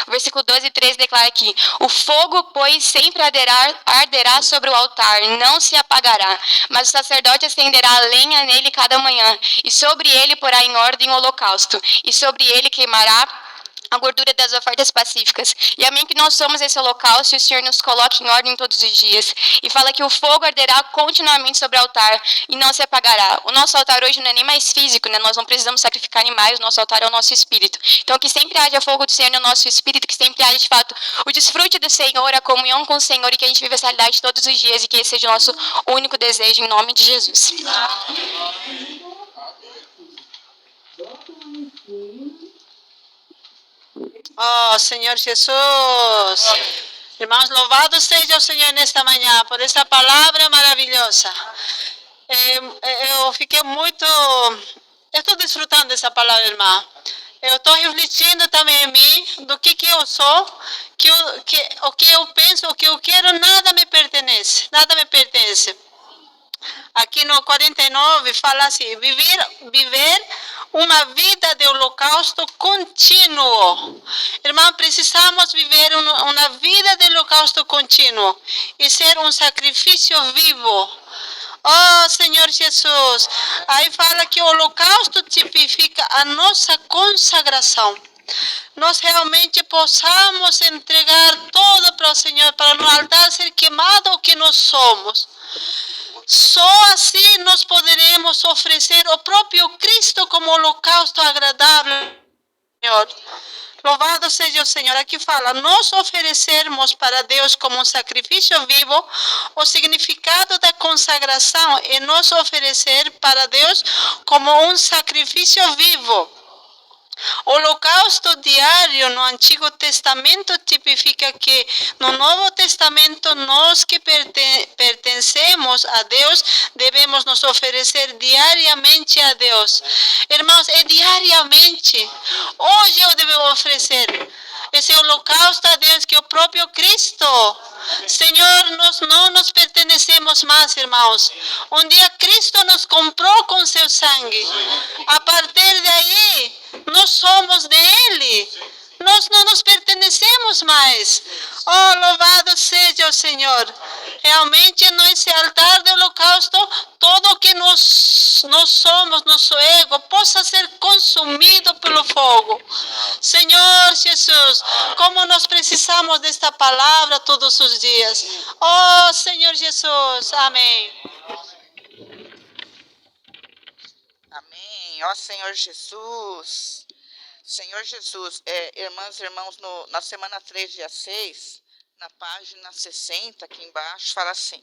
O versículo 12:3 declara aqui, o fogo, pois, sempre arderá sobre o altar, não se apagará, mas o sacerdote acenderá a lenha nele cada manhã, e sobre ele porá em ordem o holocausto, e sobre ele queimará a gordura das ofertas pacíficas. E amém que nós somos esse holocausto e o Senhor nos coloque em ordem todos os dias. E fala que o fogo arderá continuamente sobre o altar e não se apagará. O nosso altar hoje não é nem mais físico, né? Nós não precisamos sacrificar animais, o nosso altar é o nosso espírito. Então que sempre haja fogo do Senhor no nosso espírito, que sempre haja de fato o desfrute do Senhor, a comunhão com o Senhor e que a gente viva essa realidade todos os dias e que esse seja o nosso único desejo em nome de Jesus. Oh, Senhor Jesus. Irmãos, louvado seja o Senhor nesta manhã por esta palavra maravilhosa. Eu fiquei muito... Eu estou desfrutando dessa palavra, irmã. Eu estou refletindo também em mim do que eu sou, o que eu penso, o que eu quero, nada me pertence. Nada me pertence. Aqui no 49 fala assim, viver uma vida de holocausto contínuo. Irmão, precisamos viver uma vida de holocausto contínuo e ser um sacrifício vivo. Oh, Senhor Jesus, aí fala que o holocausto tipifica a nossa consagração. Nós realmente possamos entregar tudo para o Senhor, para no altar ser queimado o que nós somos. Só assim nós poderemos oferecer o próprio Cristo como holocausto agradável, Senhor. Louvado seja o Senhor. Aqui fala, nós oferecermos para Deus como um sacrifício vivo, o significado da consagração é nos oferecer para Deus como um sacrifício vivo. O holocausto diário no Antigo Testamento tipifica que no Novo Testamento nós que pertencemos a Deus devemos nos oferecer diariamente a Deus. Irmãos, é diariamente. Hoje eu devo oferecer esse holocausto a Deus que é o próprio Cristo. Senhor, nós não nos pertenecemos mais, irmãos. Um dia Cristo nos comprou com seu sangue. A partir daí, nós somos dele. Nós não nos pertenecemos mais. Oh, louvado seja o Senhor. Realmente, nesse altar do holocausto, tudo o que nós somos, nosso ego, possa ser consumido pelo fogo. Senhor Jesus, como nós precisamos desta palavra todos os dias. Oh, Senhor Jesus. Amém. Amém. Ó Senhor Jesus. Senhor Jesus, irmãs e irmãos, na semana 3, dia 6, na página 60, aqui embaixo, fala assim.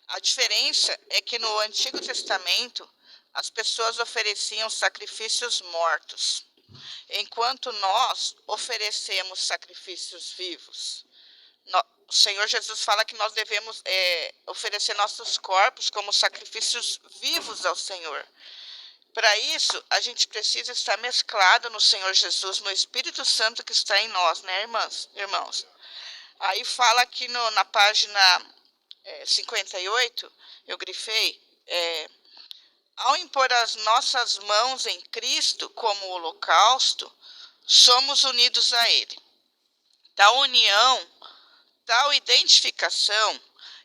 A diferença é que no Antigo Testamento, as pessoas ofereciam sacrifícios mortos, enquanto nós oferecemos sacrifícios vivos. O Senhor Jesus fala que nós devemos oferecer nossos corpos como sacrifícios vivos ao Senhor. Para isso, a gente precisa estar mesclado no Senhor Jesus, no Espírito Santo que está em nós, né, irmãos? Aí fala aqui na página 58, eu grifei, ao impor as nossas mãos em Cristo como holocausto, somos unidos a Ele. Tal união, tal identificação,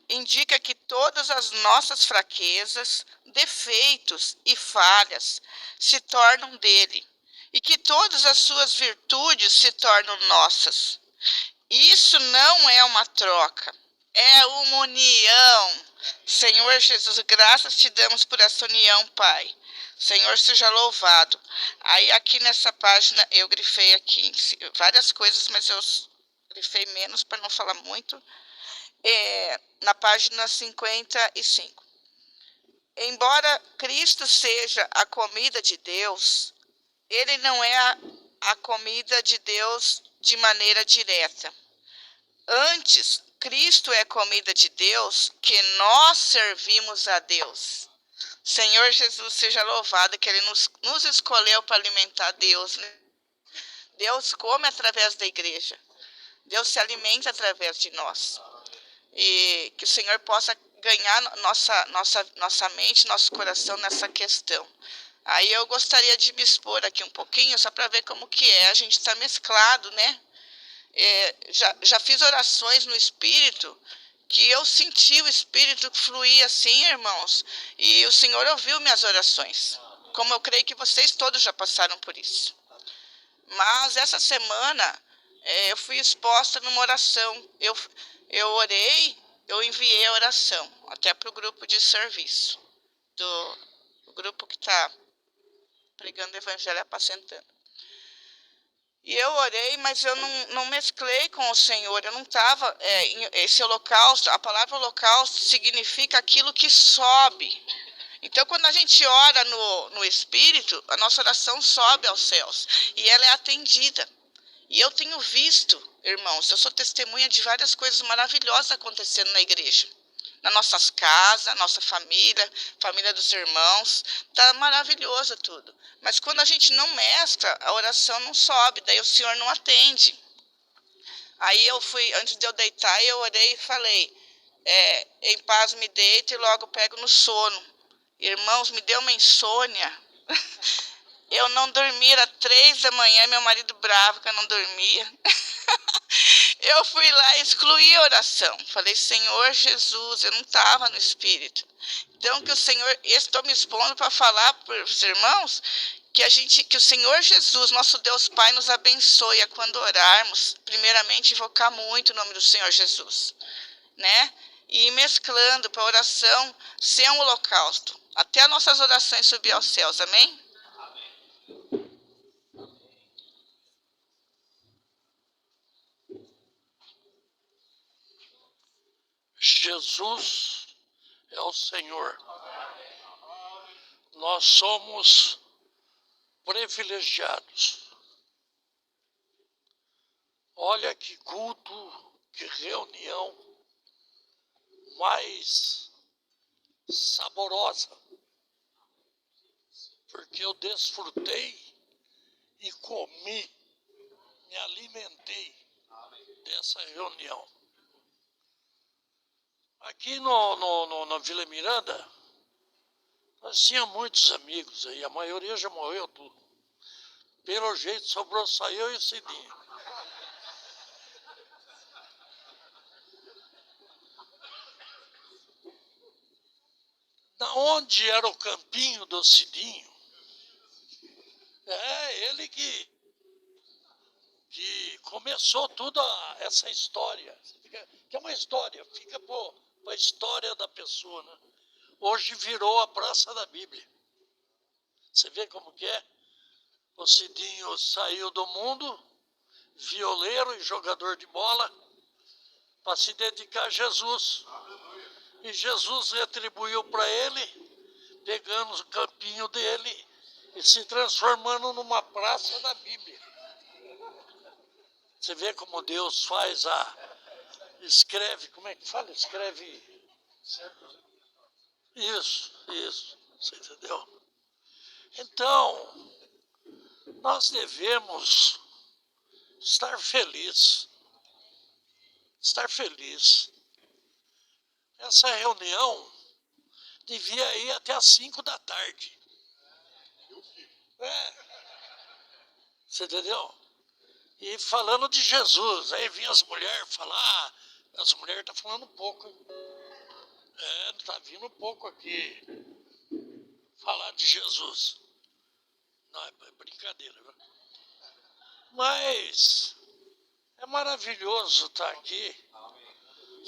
indica que todas as nossas fraquezas, defeitos e falhas se tornam dele e que todas as suas virtudes se tornam nossas. Isso não é uma troca, é uma união. Senhor Jesus, graças te damos por essa união, Pai. Senhor, seja louvado. Aí aqui nessa página eu grifei aqui várias coisas, mas eu grifei menos para não falar muito. Na página 55. Embora Cristo seja a comida de Deus, ele não é a comida de Deus de maneira direta. Antes, Cristo é a comida de Deus que nós servimos a Deus. Senhor Jesus, seja louvado que ele nos escolheu para alimentar Deus, né? Deus come através da igreja. Deus se alimenta através de nós. E que o Senhor possa ganhar nossa mente, nosso coração nessa questão. Aí eu gostaria de me expor aqui um pouquinho, só para ver como que é. A gente está mesclado, né? Já fiz orações no Espírito, que eu senti o Espírito fluir assim, irmãos. E o Senhor ouviu minhas orações. Como eu creio que vocês todos já passaram por isso. Mas essa semana eu fui exposta numa oração. Eu orei, eu enviei a oração até para o grupo de serviço, do grupo que está pregando o evangelho e apacentando. E eu orei, mas eu não mesclei com o Senhor. Eu não estava... esse holocausto, a palavra holocausto significa aquilo que sobe. Então, quando a gente ora no Espírito, a nossa oração sobe aos céus. E ela é atendida. E eu tenho visto, irmãos, eu sou testemunha de várias coisas maravilhosas acontecendo na igreja. Nas nossas casas, nossa família, família dos irmãos. Está maravilhoso tudo. Mas quando a gente não mescla, a oração não sobe, daí o Senhor não atende. Aí eu fui, antes de eu deitar, eu orei e falei, em paz me deito e logo pego no sono. Irmãos, me deu uma insônia. Eu não dormia, era 3 da manhã, meu marido bravo que eu não dormia. Eu fui lá e excluí a oração. Falei, Senhor Jesus, eu não estava no Espírito. Então, que o Senhor, estou me expondo para falar para os irmãos que o Senhor Jesus, nosso Deus Pai, nos abençoe a quando orarmos, primeiramente, invocar muito o nome do Senhor Jesus, né? E ir mesclando para a oração ser um holocausto, até as nossas orações subir aos céus, amém? Jesus é o Senhor. Nós somos privilegiados. Olha que culto, que reunião mais saborosa. Porque eu desfrutei e comi, me alimentei dessa reunião. Aqui na Vila Miranda, nós tínhamos muitos amigos aí, a maioria já morreu tudo. Pelo jeito sobrou só eu e o Cidinho. Da onde era o campinho do Cidinho? Ele que começou toda essa história. Que é uma história, fica para a história da pessoa, né? Hoje virou a Praça da Bíblia. Você vê como que é? O Cidinho saiu do mundo, violeiro e jogador de bola, para se dedicar a Jesus. E Jesus retribuiu para ele, pegando o campinho dele e se transformando numa Praça da Bíblia. Você vê como Deus faz escreve, como é que fala? Escreve. Isso, você entendeu? Então, nós devemos estar felizes. Essa reunião devia ir até às 5 da tarde. Você entendeu? E falando de Jesus, aí vinha as mulheres falar, as mulheres estão falando pouco, hein? Está vindo pouco aqui falar de Jesus. Não, é brincadeira, viu? Mas é maravilhoso estar aqui.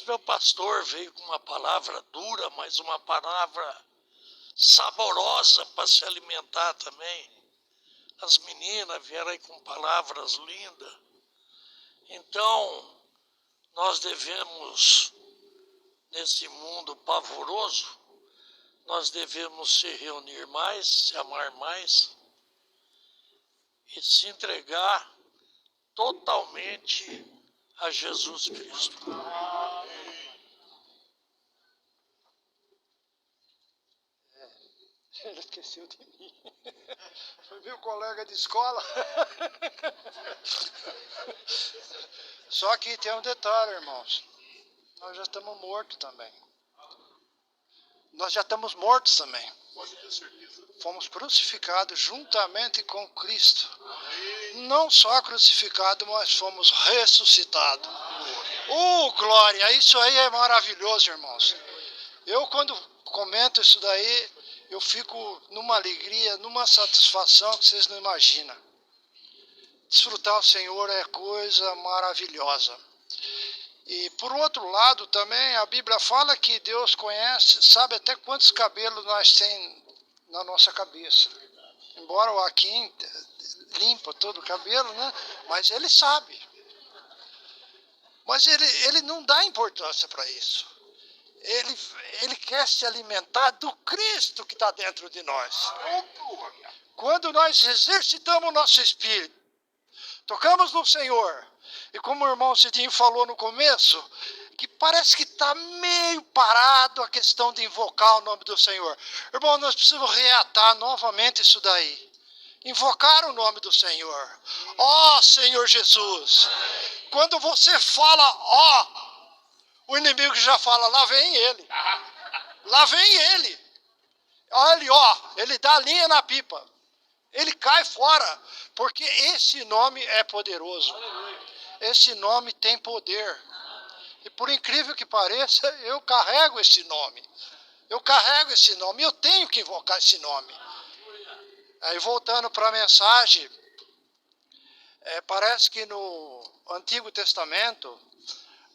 O meu pastor veio com uma palavra dura, mas uma palavra saborosa para se alimentar também. As meninas vieram aí com palavras lindas. Então, nós devemos, nesse mundo pavoroso, nós devemos se reunir mais, se amar mais e se entregar totalmente a Jesus Cristo. Ele esqueceu de mim. Foi meu colega de escola. Só que tem um detalhe, irmãos. Nós já estamos mortos também. Nós já estamos mortos também. Fomos crucificados juntamente com Cristo. Não só crucificados, mas fomos ressuscitados. Glória! Isso aí é maravilhoso, irmãos. Eu, quando comento isso daí, eu fico numa alegria, numa satisfação que vocês não imaginam. desfrutar o Senhor é coisa maravilhosa. E por outro lado também a Bíblia fala que Deus conhece, sabe até quantos cabelos nós tem na nossa cabeça. Embora o Joaquim limpa todo o cabelo, né? Mas ele sabe. Mas ele não dá importância para isso. Ele quer se alimentar do Cristo que está dentro de nós. Quando nós exercitamos o nosso espírito, tocamos no Senhor, e como o irmão Cidinho falou no começo, que parece que está meio parado a questão de invocar o nome do Senhor. Irmão, nós precisamos reatar novamente isso daí. Invocar o nome do Senhor. Ó Senhor Jesus. Quando você fala ó, o inimigo já fala, lá vem ele. Lá vem ele. Olha ele, ó, ele dá linha na pipa. Ele cai fora, porque esse nome é poderoso. Esse nome tem poder. E por incrível que pareça, eu carrego esse nome. Eu carrego esse nome, eu tenho que invocar esse nome. Aí voltando para a mensagem, parece que no Antigo Testamento,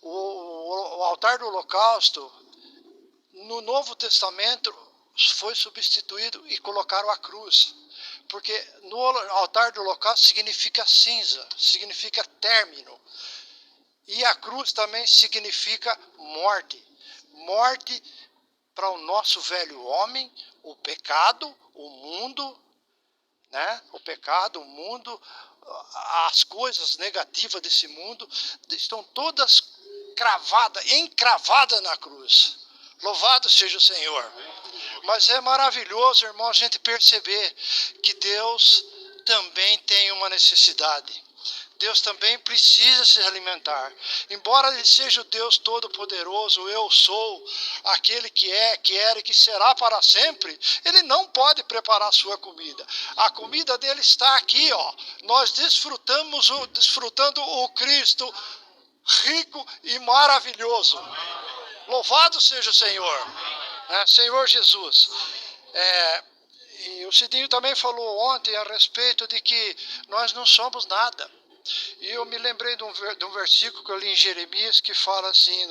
o altar do holocausto, no Novo Testamento, foi substituído e colocaram a cruz. Porque no altar do holocausto significa cinza, significa término. E a cruz também significa morte. Morte para o nosso velho homem, o pecado, o mundo, né? O pecado, o mundo, as coisas negativas desse mundo estão todas encravadas na cruz. Louvado seja o Senhor. Mas é maravilhoso, irmão, a gente perceber que Deus também tem uma necessidade. Deus também precisa se alimentar. Embora Ele seja o Deus Todo-Poderoso, eu sou aquele que é, que era e que será para sempre, Ele não pode preparar a sua comida. A comida dele está aqui, ó. Nós desfrutando o Cristo rico e maravilhoso. Louvado seja o Senhor. Senhor Jesus. E o Cidinho também falou ontem a respeito de que nós não somos nada. E eu me lembrei de um versículo que eu li em Jeremias, que fala assim,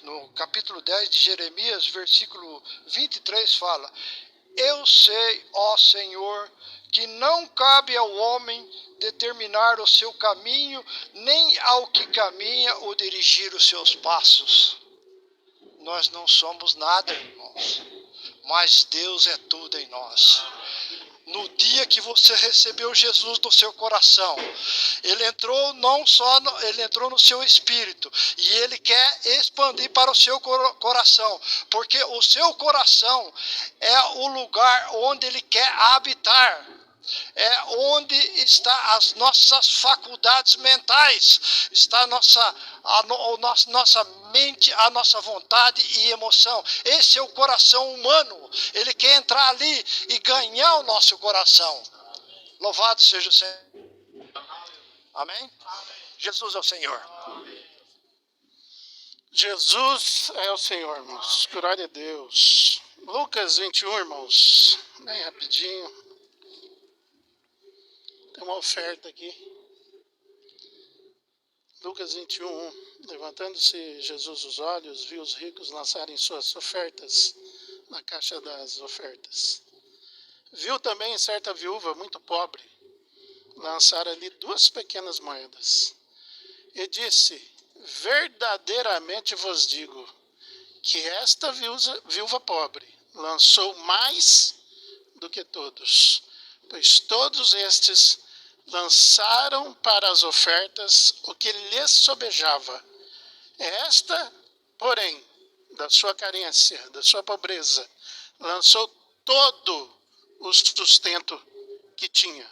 no capítulo 10 de Jeremias, versículo 23, fala: Eu sei, ó Senhor, que não cabe ao homem determinar o seu caminho, nem ao que caminha o dirigir os seus passos. Nós não somos nada, irmãos, mas Deus é tudo em nós. No dia que você recebeu Jesus no seu coração, Ele entrou Ele entrou no seu espírito, e Ele quer expandir para o seu coração, porque o seu coração é o lugar onde Ele quer habitar. É onde está as nossas faculdades mentais, está a nossa mente, a nossa vontade e emoção. Esse é o coração humano. Ele quer entrar ali e ganhar o nosso coração. Louvado seja o Senhor. Amém? Jesus é o Senhor. Jesus é o Senhor, irmãos. Glória a Deus. Lucas 21, irmãos. Bem rapidinho. Tem uma oferta aqui. Lucas 21. Levantando-se Jesus os olhos, viu os ricos lançarem suas ofertas na caixa das ofertas. Viu também certa viúva muito pobre lançar ali 2 pequenas moedas. E disse: verdadeiramente vos digo que esta viúva pobre lançou mais do que todos, pois todos estes lançaram para as ofertas o que lhes sobejava. Esta, porém, da sua carência, da sua pobreza, lançou todo o sustento que tinha.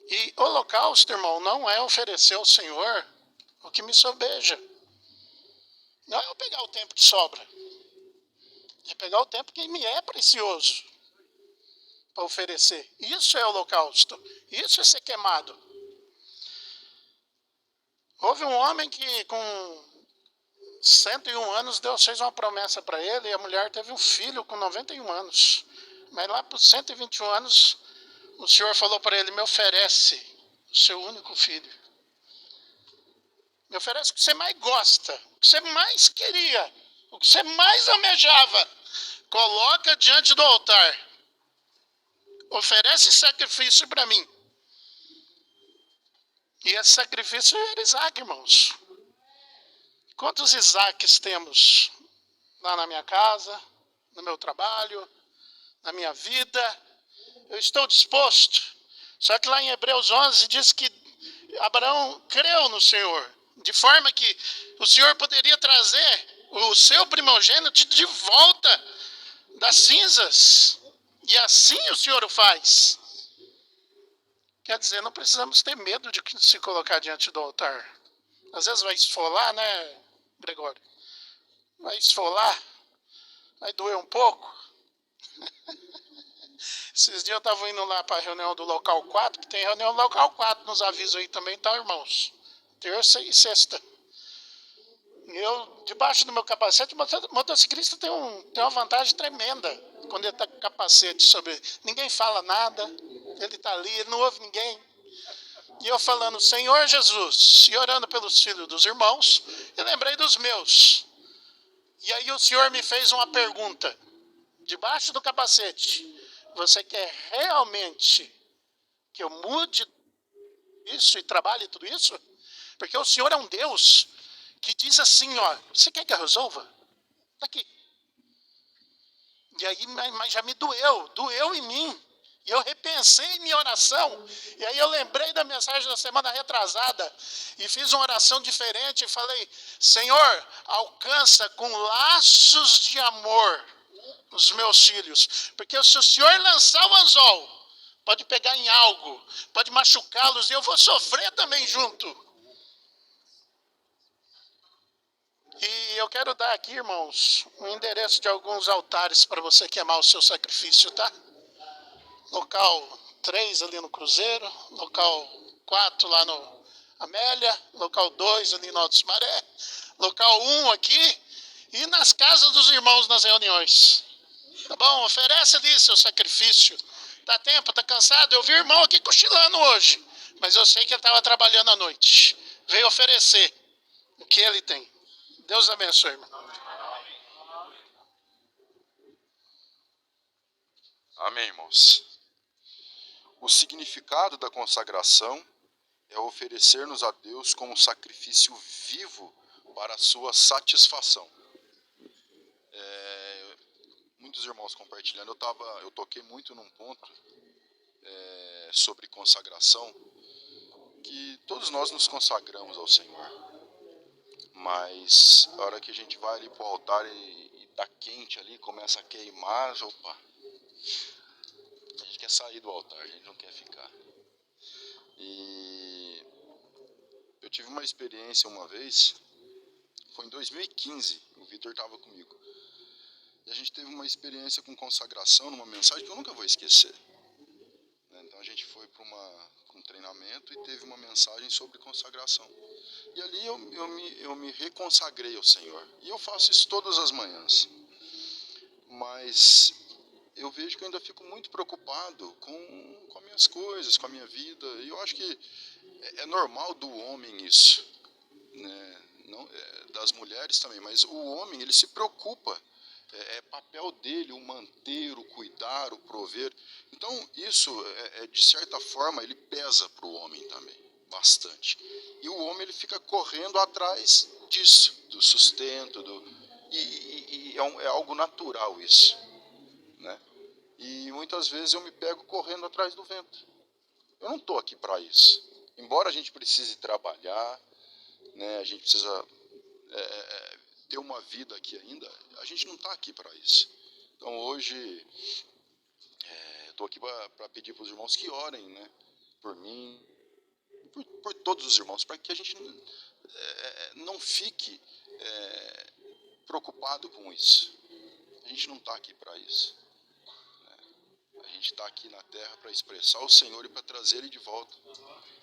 E holocausto, irmão, não é oferecer ao Senhor o que me sobeja. Não é eu pegar o tempo que sobra. É pegar o tempo que me é precioso para oferecer. Isso é holocausto. Isso é ser queimado. Houve um homem que com 101 anos, Deus fez uma promessa para ele, e a mulher teve um filho com 91 anos. Mas lá por 121 anos, o Senhor falou para ele: me oferece o seu único filho. Me oferece o que você mais gosta, o que você mais queria, o que você mais almejava. Coloca diante do altar. Oferece sacrifício para mim. E esse sacrifício era Isaac, irmãos. Quantos Isaques temos lá na minha casa, no meu trabalho, na minha vida? Eu estou disposto. Só que lá em Hebreus 11 diz que Abraão creu no Senhor, de forma que o Senhor poderia trazer o seu primogênito de volta das cinzas. E assim o Senhor o faz. Quer dizer, não precisamos ter medo de se colocar diante do altar. Às vezes vai esfolar, né, Gregório? Vai esfolar, vai doer um pouco. Esses dias eu estava indo lá para a reunião do local 4, que tem reunião do local 4 nos avisos aí também, tá, irmãos? Terça e sexta. Eu, debaixo do meu capacete, o motociclista tem uma vantagem tremenda quando ele está com capacete sobre. Ninguém fala nada, ele está ali, ele não ouve ninguém. E eu falando, Senhor Jesus, e orando pelos filhos dos irmãos, eu lembrei dos meus. E aí o Senhor me fez uma pergunta, debaixo do capacete. Você quer realmente que eu mude isso e trabalhe tudo isso? Porque o Senhor é um Deus que diz assim, ó, você quer que eu resolva? Está aqui. E aí, mas já me doeu em mim. E eu repensei minha oração. E aí eu lembrei da mensagem da semana retrasada. E fiz uma oração diferente e falei, Senhor, alcança com laços de amor os meus filhos. Porque se o Senhor lançar o anzol, pode pegar em algo, pode machucá-los e eu vou sofrer também junto. E eu quero dar aqui, irmãos, um endereço de alguns altares para você queimar o seu sacrifício, tá? Local 3 ali no Cruzeiro, local 4 lá no Amélia, local 2 ali no Alto Sumaré, local 1 aqui e nas casas dos irmãos nas reuniões. Tá bom? Oferece ali seu sacrifício. Tá tempo? Tá cansado? Eu vi o irmão aqui cochilando hoje, mas eu sei que ele estava trabalhando à noite. Veio oferecer o que ele tem. Deus abençoe, irmão. Amém, irmãos. O significado da consagração é oferecer-nos a Deus como sacrifício vivo para a sua satisfação. Muitos irmãos compartilhando, eu toquei muito num ponto sobre consagração, que todos nós nos consagramos ao Senhor. Mas a hora que a gente vai ali pro altar e tá quente ali, começa a queimar, opa, a gente quer sair do altar, a gente não quer ficar. E eu tive uma experiência uma vez, foi em 2015, o Vitor estava comigo. E a gente teve uma experiência com consagração, numa mensagem que eu nunca vou esquecer. Então a gente foi para um treinamento e teve uma mensagem sobre consagração. E ali eu me reconsagrei ao Senhor. E eu faço isso todas as manhãs. Mas eu vejo que eu ainda fico muito preocupado com as minhas coisas, com a minha vida. E eu acho que é normal do homem isso, né? Não, das mulheres também, mas o homem, ele se preocupa. É papel dele o manter, o cuidar, o prover. Então isso, de certa forma, ele pesa para o homem também, bastante. E o homem ele fica correndo atrás disso, do sustento, e é algo natural isso, né? E muitas vezes eu me pego correndo atrás do vento. Eu não estou aqui para isso. Embora a gente precise trabalhar, né, a gente precisa ter uma vida aqui ainda, a gente não está aqui para isso. Então hoje estou aqui para pedir para os irmãos que orem, né, por mim, por todos os irmãos, para que a gente não fique preocupado com isso. A gente não está aqui para isso. Né? A gente está aqui na terra para expressar o Senhor e para trazer Ele de volta.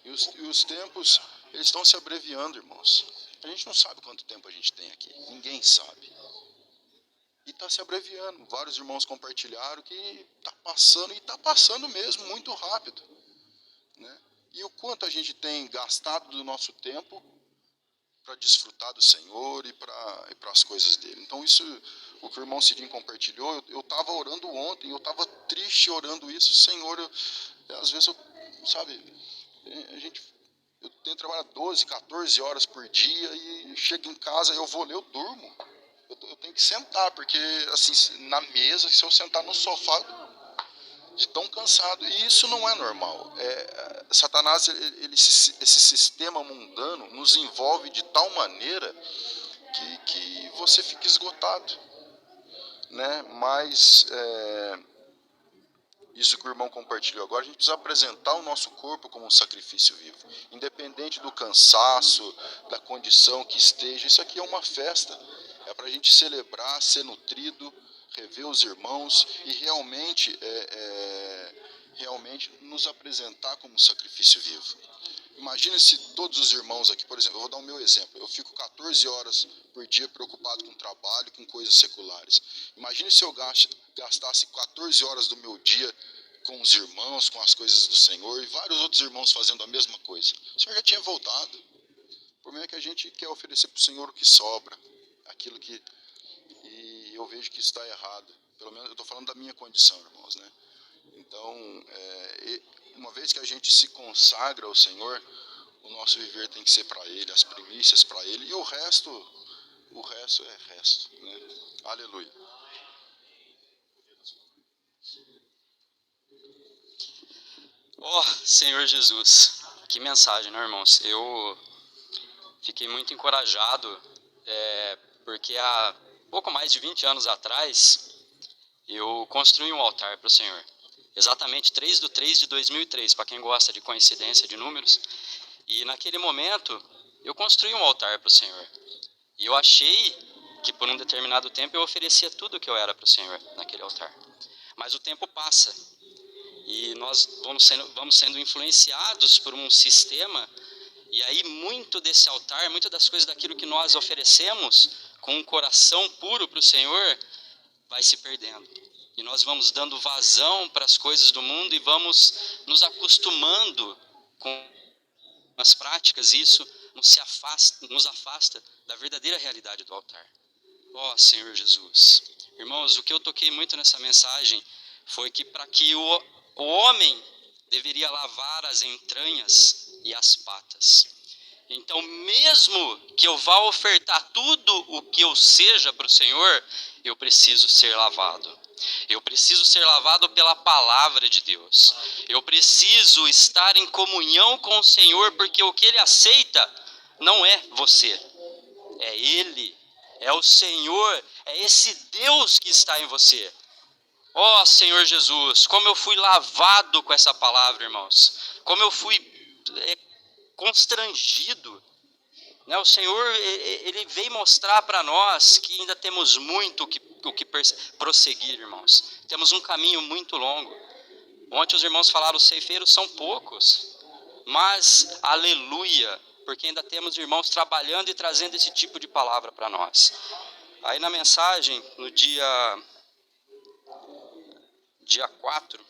E os tempos, eles estão se abreviando, irmãos. A gente não sabe quanto tempo a gente tem aqui. Ninguém sabe. E está se abreviando. Vários irmãos compartilharam que está passando, e está passando mesmo, muito rápido. Né? e o quanto a gente tem gastado do nosso tempo para desfrutar do Senhor e para as coisas dele. Então isso, o que o irmão Cidinho compartilhou, eu estava orando ontem, eu estava triste orando isso, Senhor, às vezes eu tenho trabalhado 12, 14 horas por dia e chego em casa, eu vou ler, eu durmo. Eu tenho que sentar, porque assim, na mesa, se eu sentar no sofá, de tão cansado. E isso não é normal. Satanás, esse sistema mundano nos envolve de tal maneira que você fica esgotado. Né? Mas isso que o irmão compartilhou agora, a gente precisa apresentar o nosso corpo como um sacrifício vivo. Independente do cansaço, da condição que esteja, isso aqui é uma festa. É para a gente celebrar, ser nutrido, rever os irmãos e realmente nos apresentar como um sacrifício vivo. Imagine se todos os irmãos aqui, por exemplo, eu vou dar o meu exemplo, eu fico 14 horas por dia preocupado com trabalho, com coisas seculares. Imagine se eu gastasse 14 horas do meu dia com os irmãos, com as coisas do Senhor, e vários outros irmãos fazendo a mesma coisa. O Senhor já tinha voltado. O problema é que a gente quer oferecer para o Senhor o que sobra, aquilo que... E eu vejo que isso está errado. Pelo menos eu estou falando da minha condição, irmãos, né? Então, uma vez que a gente se consagra ao Senhor, o nosso viver tem que ser para Ele, as primícias para Ele, e o resto é resto, né? Aleluia. Oh, Senhor Jesus, que mensagem, né, irmãos? Eu fiquei muito encorajado, porque há pouco mais de 20 anos atrás, eu construí um altar para o Senhor. Exatamente 3/3/2003, para quem gosta de coincidência de números. E naquele momento, eu construí um altar para o Senhor. E eu achei que por um determinado tempo eu oferecia tudo o que eu era para o Senhor naquele altar. Mas o tempo passa. E nós vamos sendo influenciados por um sistema. E aí muito desse altar, muito das coisas daquilo que nós oferecemos com um coração puro para o Senhor, vai se perdendo. E nós vamos dando vazão para as coisas do mundo e vamos nos acostumando com as práticas, e isso nos afasta da verdadeira realidade do altar. Ó Senhor Jesus. Irmãos, o que eu toquei muito nessa mensagem foi que para que o homem deveria lavar as entranhas e as patas. Então, mesmo que eu vá ofertar tudo o que eu seja para o Senhor, eu preciso ser lavado. Eu preciso ser lavado pela palavra de Deus. Eu preciso estar em comunhão com o Senhor, porque o que Ele aceita não é você. É Ele, é o Senhor, é esse Deus que está em você. Ó Senhor Jesus, como eu fui lavado com essa palavra, irmãos. Como eu fui constrangido. O Senhor, Ele veio mostrar para nós que ainda temos muito o que prosseguir, irmãos. Temos um caminho muito longo. Ontem os irmãos falaram, os ceifeiros são poucos. Mas, aleluia, porque ainda temos irmãos trabalhando e trazendo esse tipo de palavra para nós. Aí na mensagem, no dia 4,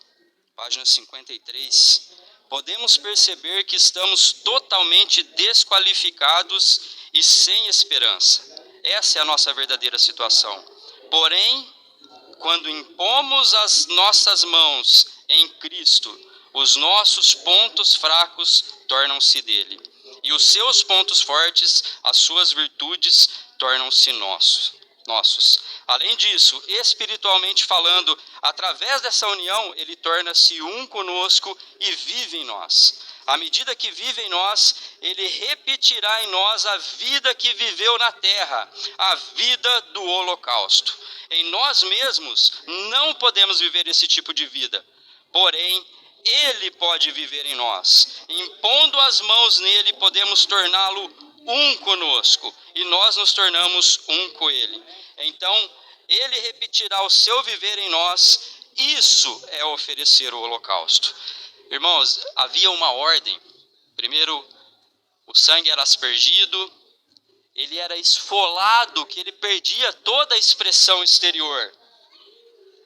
página 53... podemos perceber que estamos totalmente desqualificados e sem esperança. Essa é a nossa verdadeira situação. Porém, quando impomos as nossas mãos em Cristo, os nossos pontos fracos tornam-se dele. E os seus pontos fortes, as suas virtudes, tornam-se nossos. Além disso, espiritualmente falando, através dessa união, ele torna-se um conosco e vive em nós. À medida que vive em nós, ele repetirá em nós a vida que viveu na terra, a vida do holocausto. Em nós mesmos não podemos viver esse tipo de vida, porém, ele pode viver em nós. Impondo as mãos nele, podemos torná-lo um conosco, e nós nos tornamos um com ele. Então, ele repetirá o seu viver em nós. Isso é oferecer o holocausto. Irmãos, havia uma ordem. Primeiro, o sangue era aspergido, ele era esfolado, que ele perdia toda a expressão exterior.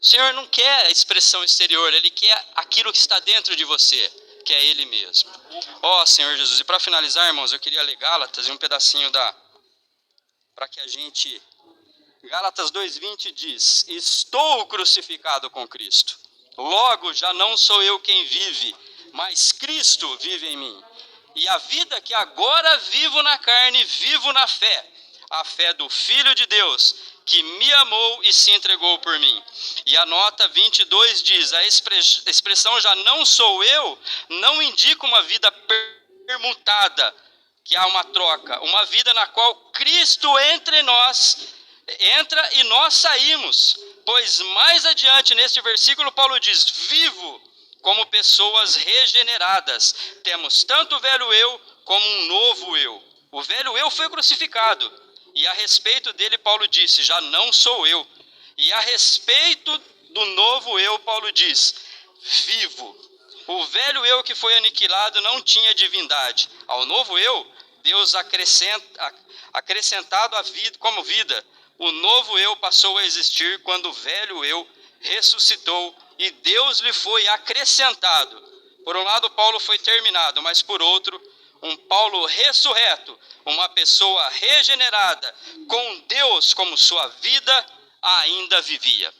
O Senhor não quer a expressão exterior, Ele quer aquilo que está dentro de você. que é Ele mesmo. Ó Senhor Jesus, e para finalizar, irmãos, eu queria ler Gálatas e um pedacinho para que a gente... Gálatas 2:20 diz: estou crucificado com Cristo, logo já não sou eu quem vive, mas Cristo vive em mim. E a vida que agora vivo na carne, vivo na fé, a fé do Filho de Deus, que me amou e se entregou por mim. E a nota 22 diz: a expressão já não sou eu, não indica uma vida permutada, que há uma troca, uma vida na qual Cristo entra e nós saímos. Pois mais adiante neste versículo Paulo diz: vivo como pessoas regeneradas, temos tanto o velho eu como um novo eu. O velho eu foi crucificado, e a respeito dele Paulo disse: já não sou eu. E a respeito do novo eu Paulo diz: vivo. O velho eu que foi aniquilado não tinha divindade. Ao novo eu, Deus acrescentado a vida, como vida. O novo eu passou a existir quando o velho eu ressuscitou e Deus lhe foi acrescentado. Por um lado, Paulo foi terminado, mas por outro, um Paulo ressurreto, uma pessoa regenerada, com Deus como sua vida, ainda vivia.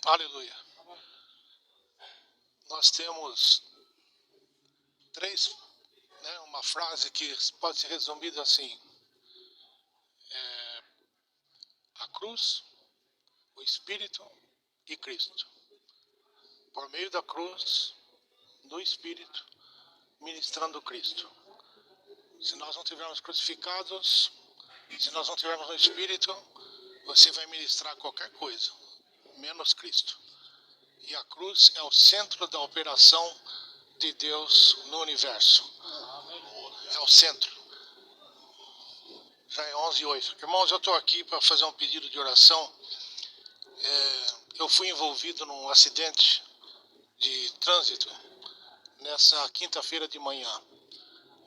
Aleluia. Nós temos uma frase que pode ser resumida assim: a cruz, o Espírito e Cristo. Por meio da cruz, do Espírito, ministrando Cristo. Se nós não tivermos crucificados, se nós não tivermos o Espírito, você vai ministrar qualquer coisa, menos Cristo. E a cruz é o centro da operação de Deus no universo. É o centro. Já é 11:08. Irmãos, eu estou aqui para fazer um pedido de oração. Eu fui envolvido num acidente de trânsito nessa quinta-feira de manhã.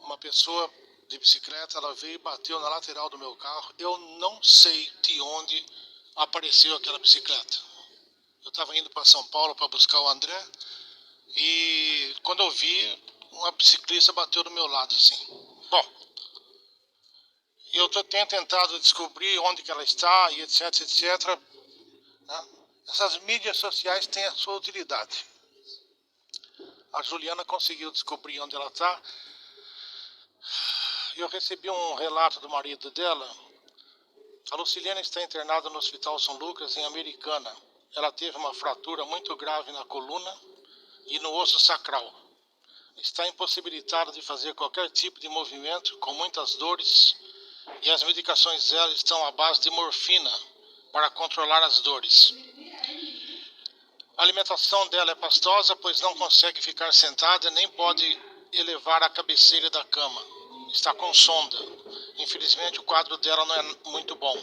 Uma pessoa de bicicleta, ela veio e bateu na lateral do meu carro. Eu não sei de onde apareceu aquela bicicleta. Eu estava indo para São Paulo para buscar o André e quando eu vi, uma biciclista bateu do meu lado assim. Bom, eu tenho tentado descobrir onde que ela está e etc, etc. Né? Essas mídias sociais têm a sua utilidade. A Juliana conseguiu descobrir onde ela está. Eu recebi um relato do marido dela. A Lucilene está internada no Hospital São Lucas, em Americana. Ela teve uma fratura muito grave na coluna e no osso sacral. Está impossibilitada de fazer qualquer tipo de movimento, com muitas dores, e as medicações dela estão à base de morfina para controlar as dores. A alimentação dela é pastosa, pois não consegue ficar sentada, nem pode elevar a cabeceira da cama. Está com sonda. Infelizmente, o quadro dela não é muito bom.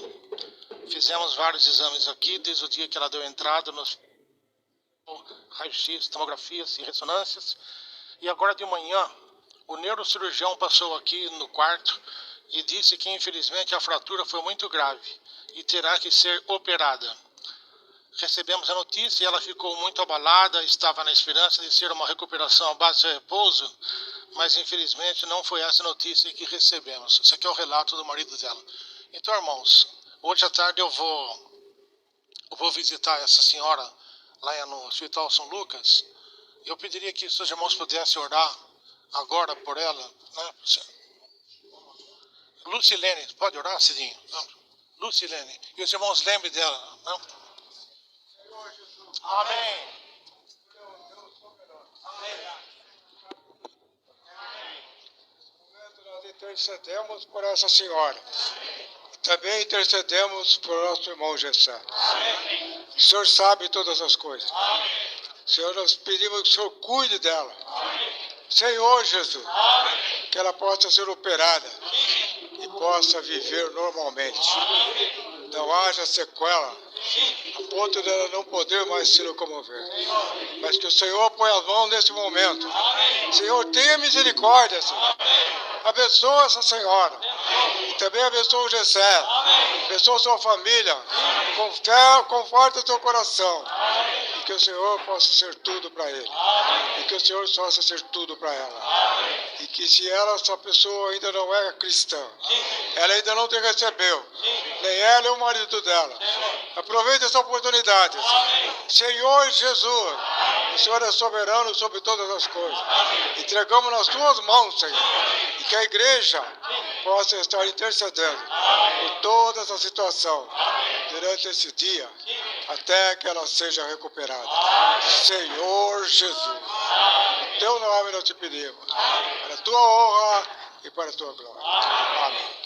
Fizemos vários exames aqui, desde o dia que ela deu entrada nos raio-x, tomografias e ressonâncias. E agora de manhã, o neurocirurgião passou aqui no quarto e disse que, infelizmente, a fratura foi muito grave e terá que ser operada. Recebemos a notícia e ela ficou muito abalada, estava na esperança de ser uma recuperação à base de repouso, mas infelizmente não foi essa notícia que recebemos. Esse aqui é o relato do marido dela. Então, irmãos, hoje à tarde eu vou visitar essa senhora lá no Hospital São Lucas. Eu pediria que os irmãos pudessem orar agora por ela. Né? Lucilene, pode orar, Cidinho? Lucilene. E os irmãos lembrem dela. Não? Amém. Nós intercedemos por essa senhora. Também intercedemos por nosso irmão Gessé. O Senhor sabe todas as coisas. Senhor, nós pedimos que o Senhor cuide dela. Senhor Jesus, que ela possa ser operada e possa viver normalmente. Não haja sequela, a ponto dela não poder mais se locomover. Mas que o Senhor põe as mãos nesse momento. Senhor, tenha misericórdia, Senhor. Abençoa essa senhora. E também abençoa o Gessé. Abençoa sua família. Com fé, conforta o seu coração. E que o Senhor possa ser tudo para ele. E que o Senhor possa ser tudo para ela. E que se ela, essa pessoa ainda não é cristã, ela ainda não te recebeu, nem ela e o marido dela. Aproveite essa oportunidade. Senhor Jesus, o Senhor é soberano sobre todas as coisas. Entregamos nas tuas mãos, Senhor. E que a igreja possa estar intercedendo por toda essa situação durante esse dia, até que ela seja recuperada. Senhor Jesus, em teu nome nós te pedimos, para a tua honra e para a tua glória. Amém.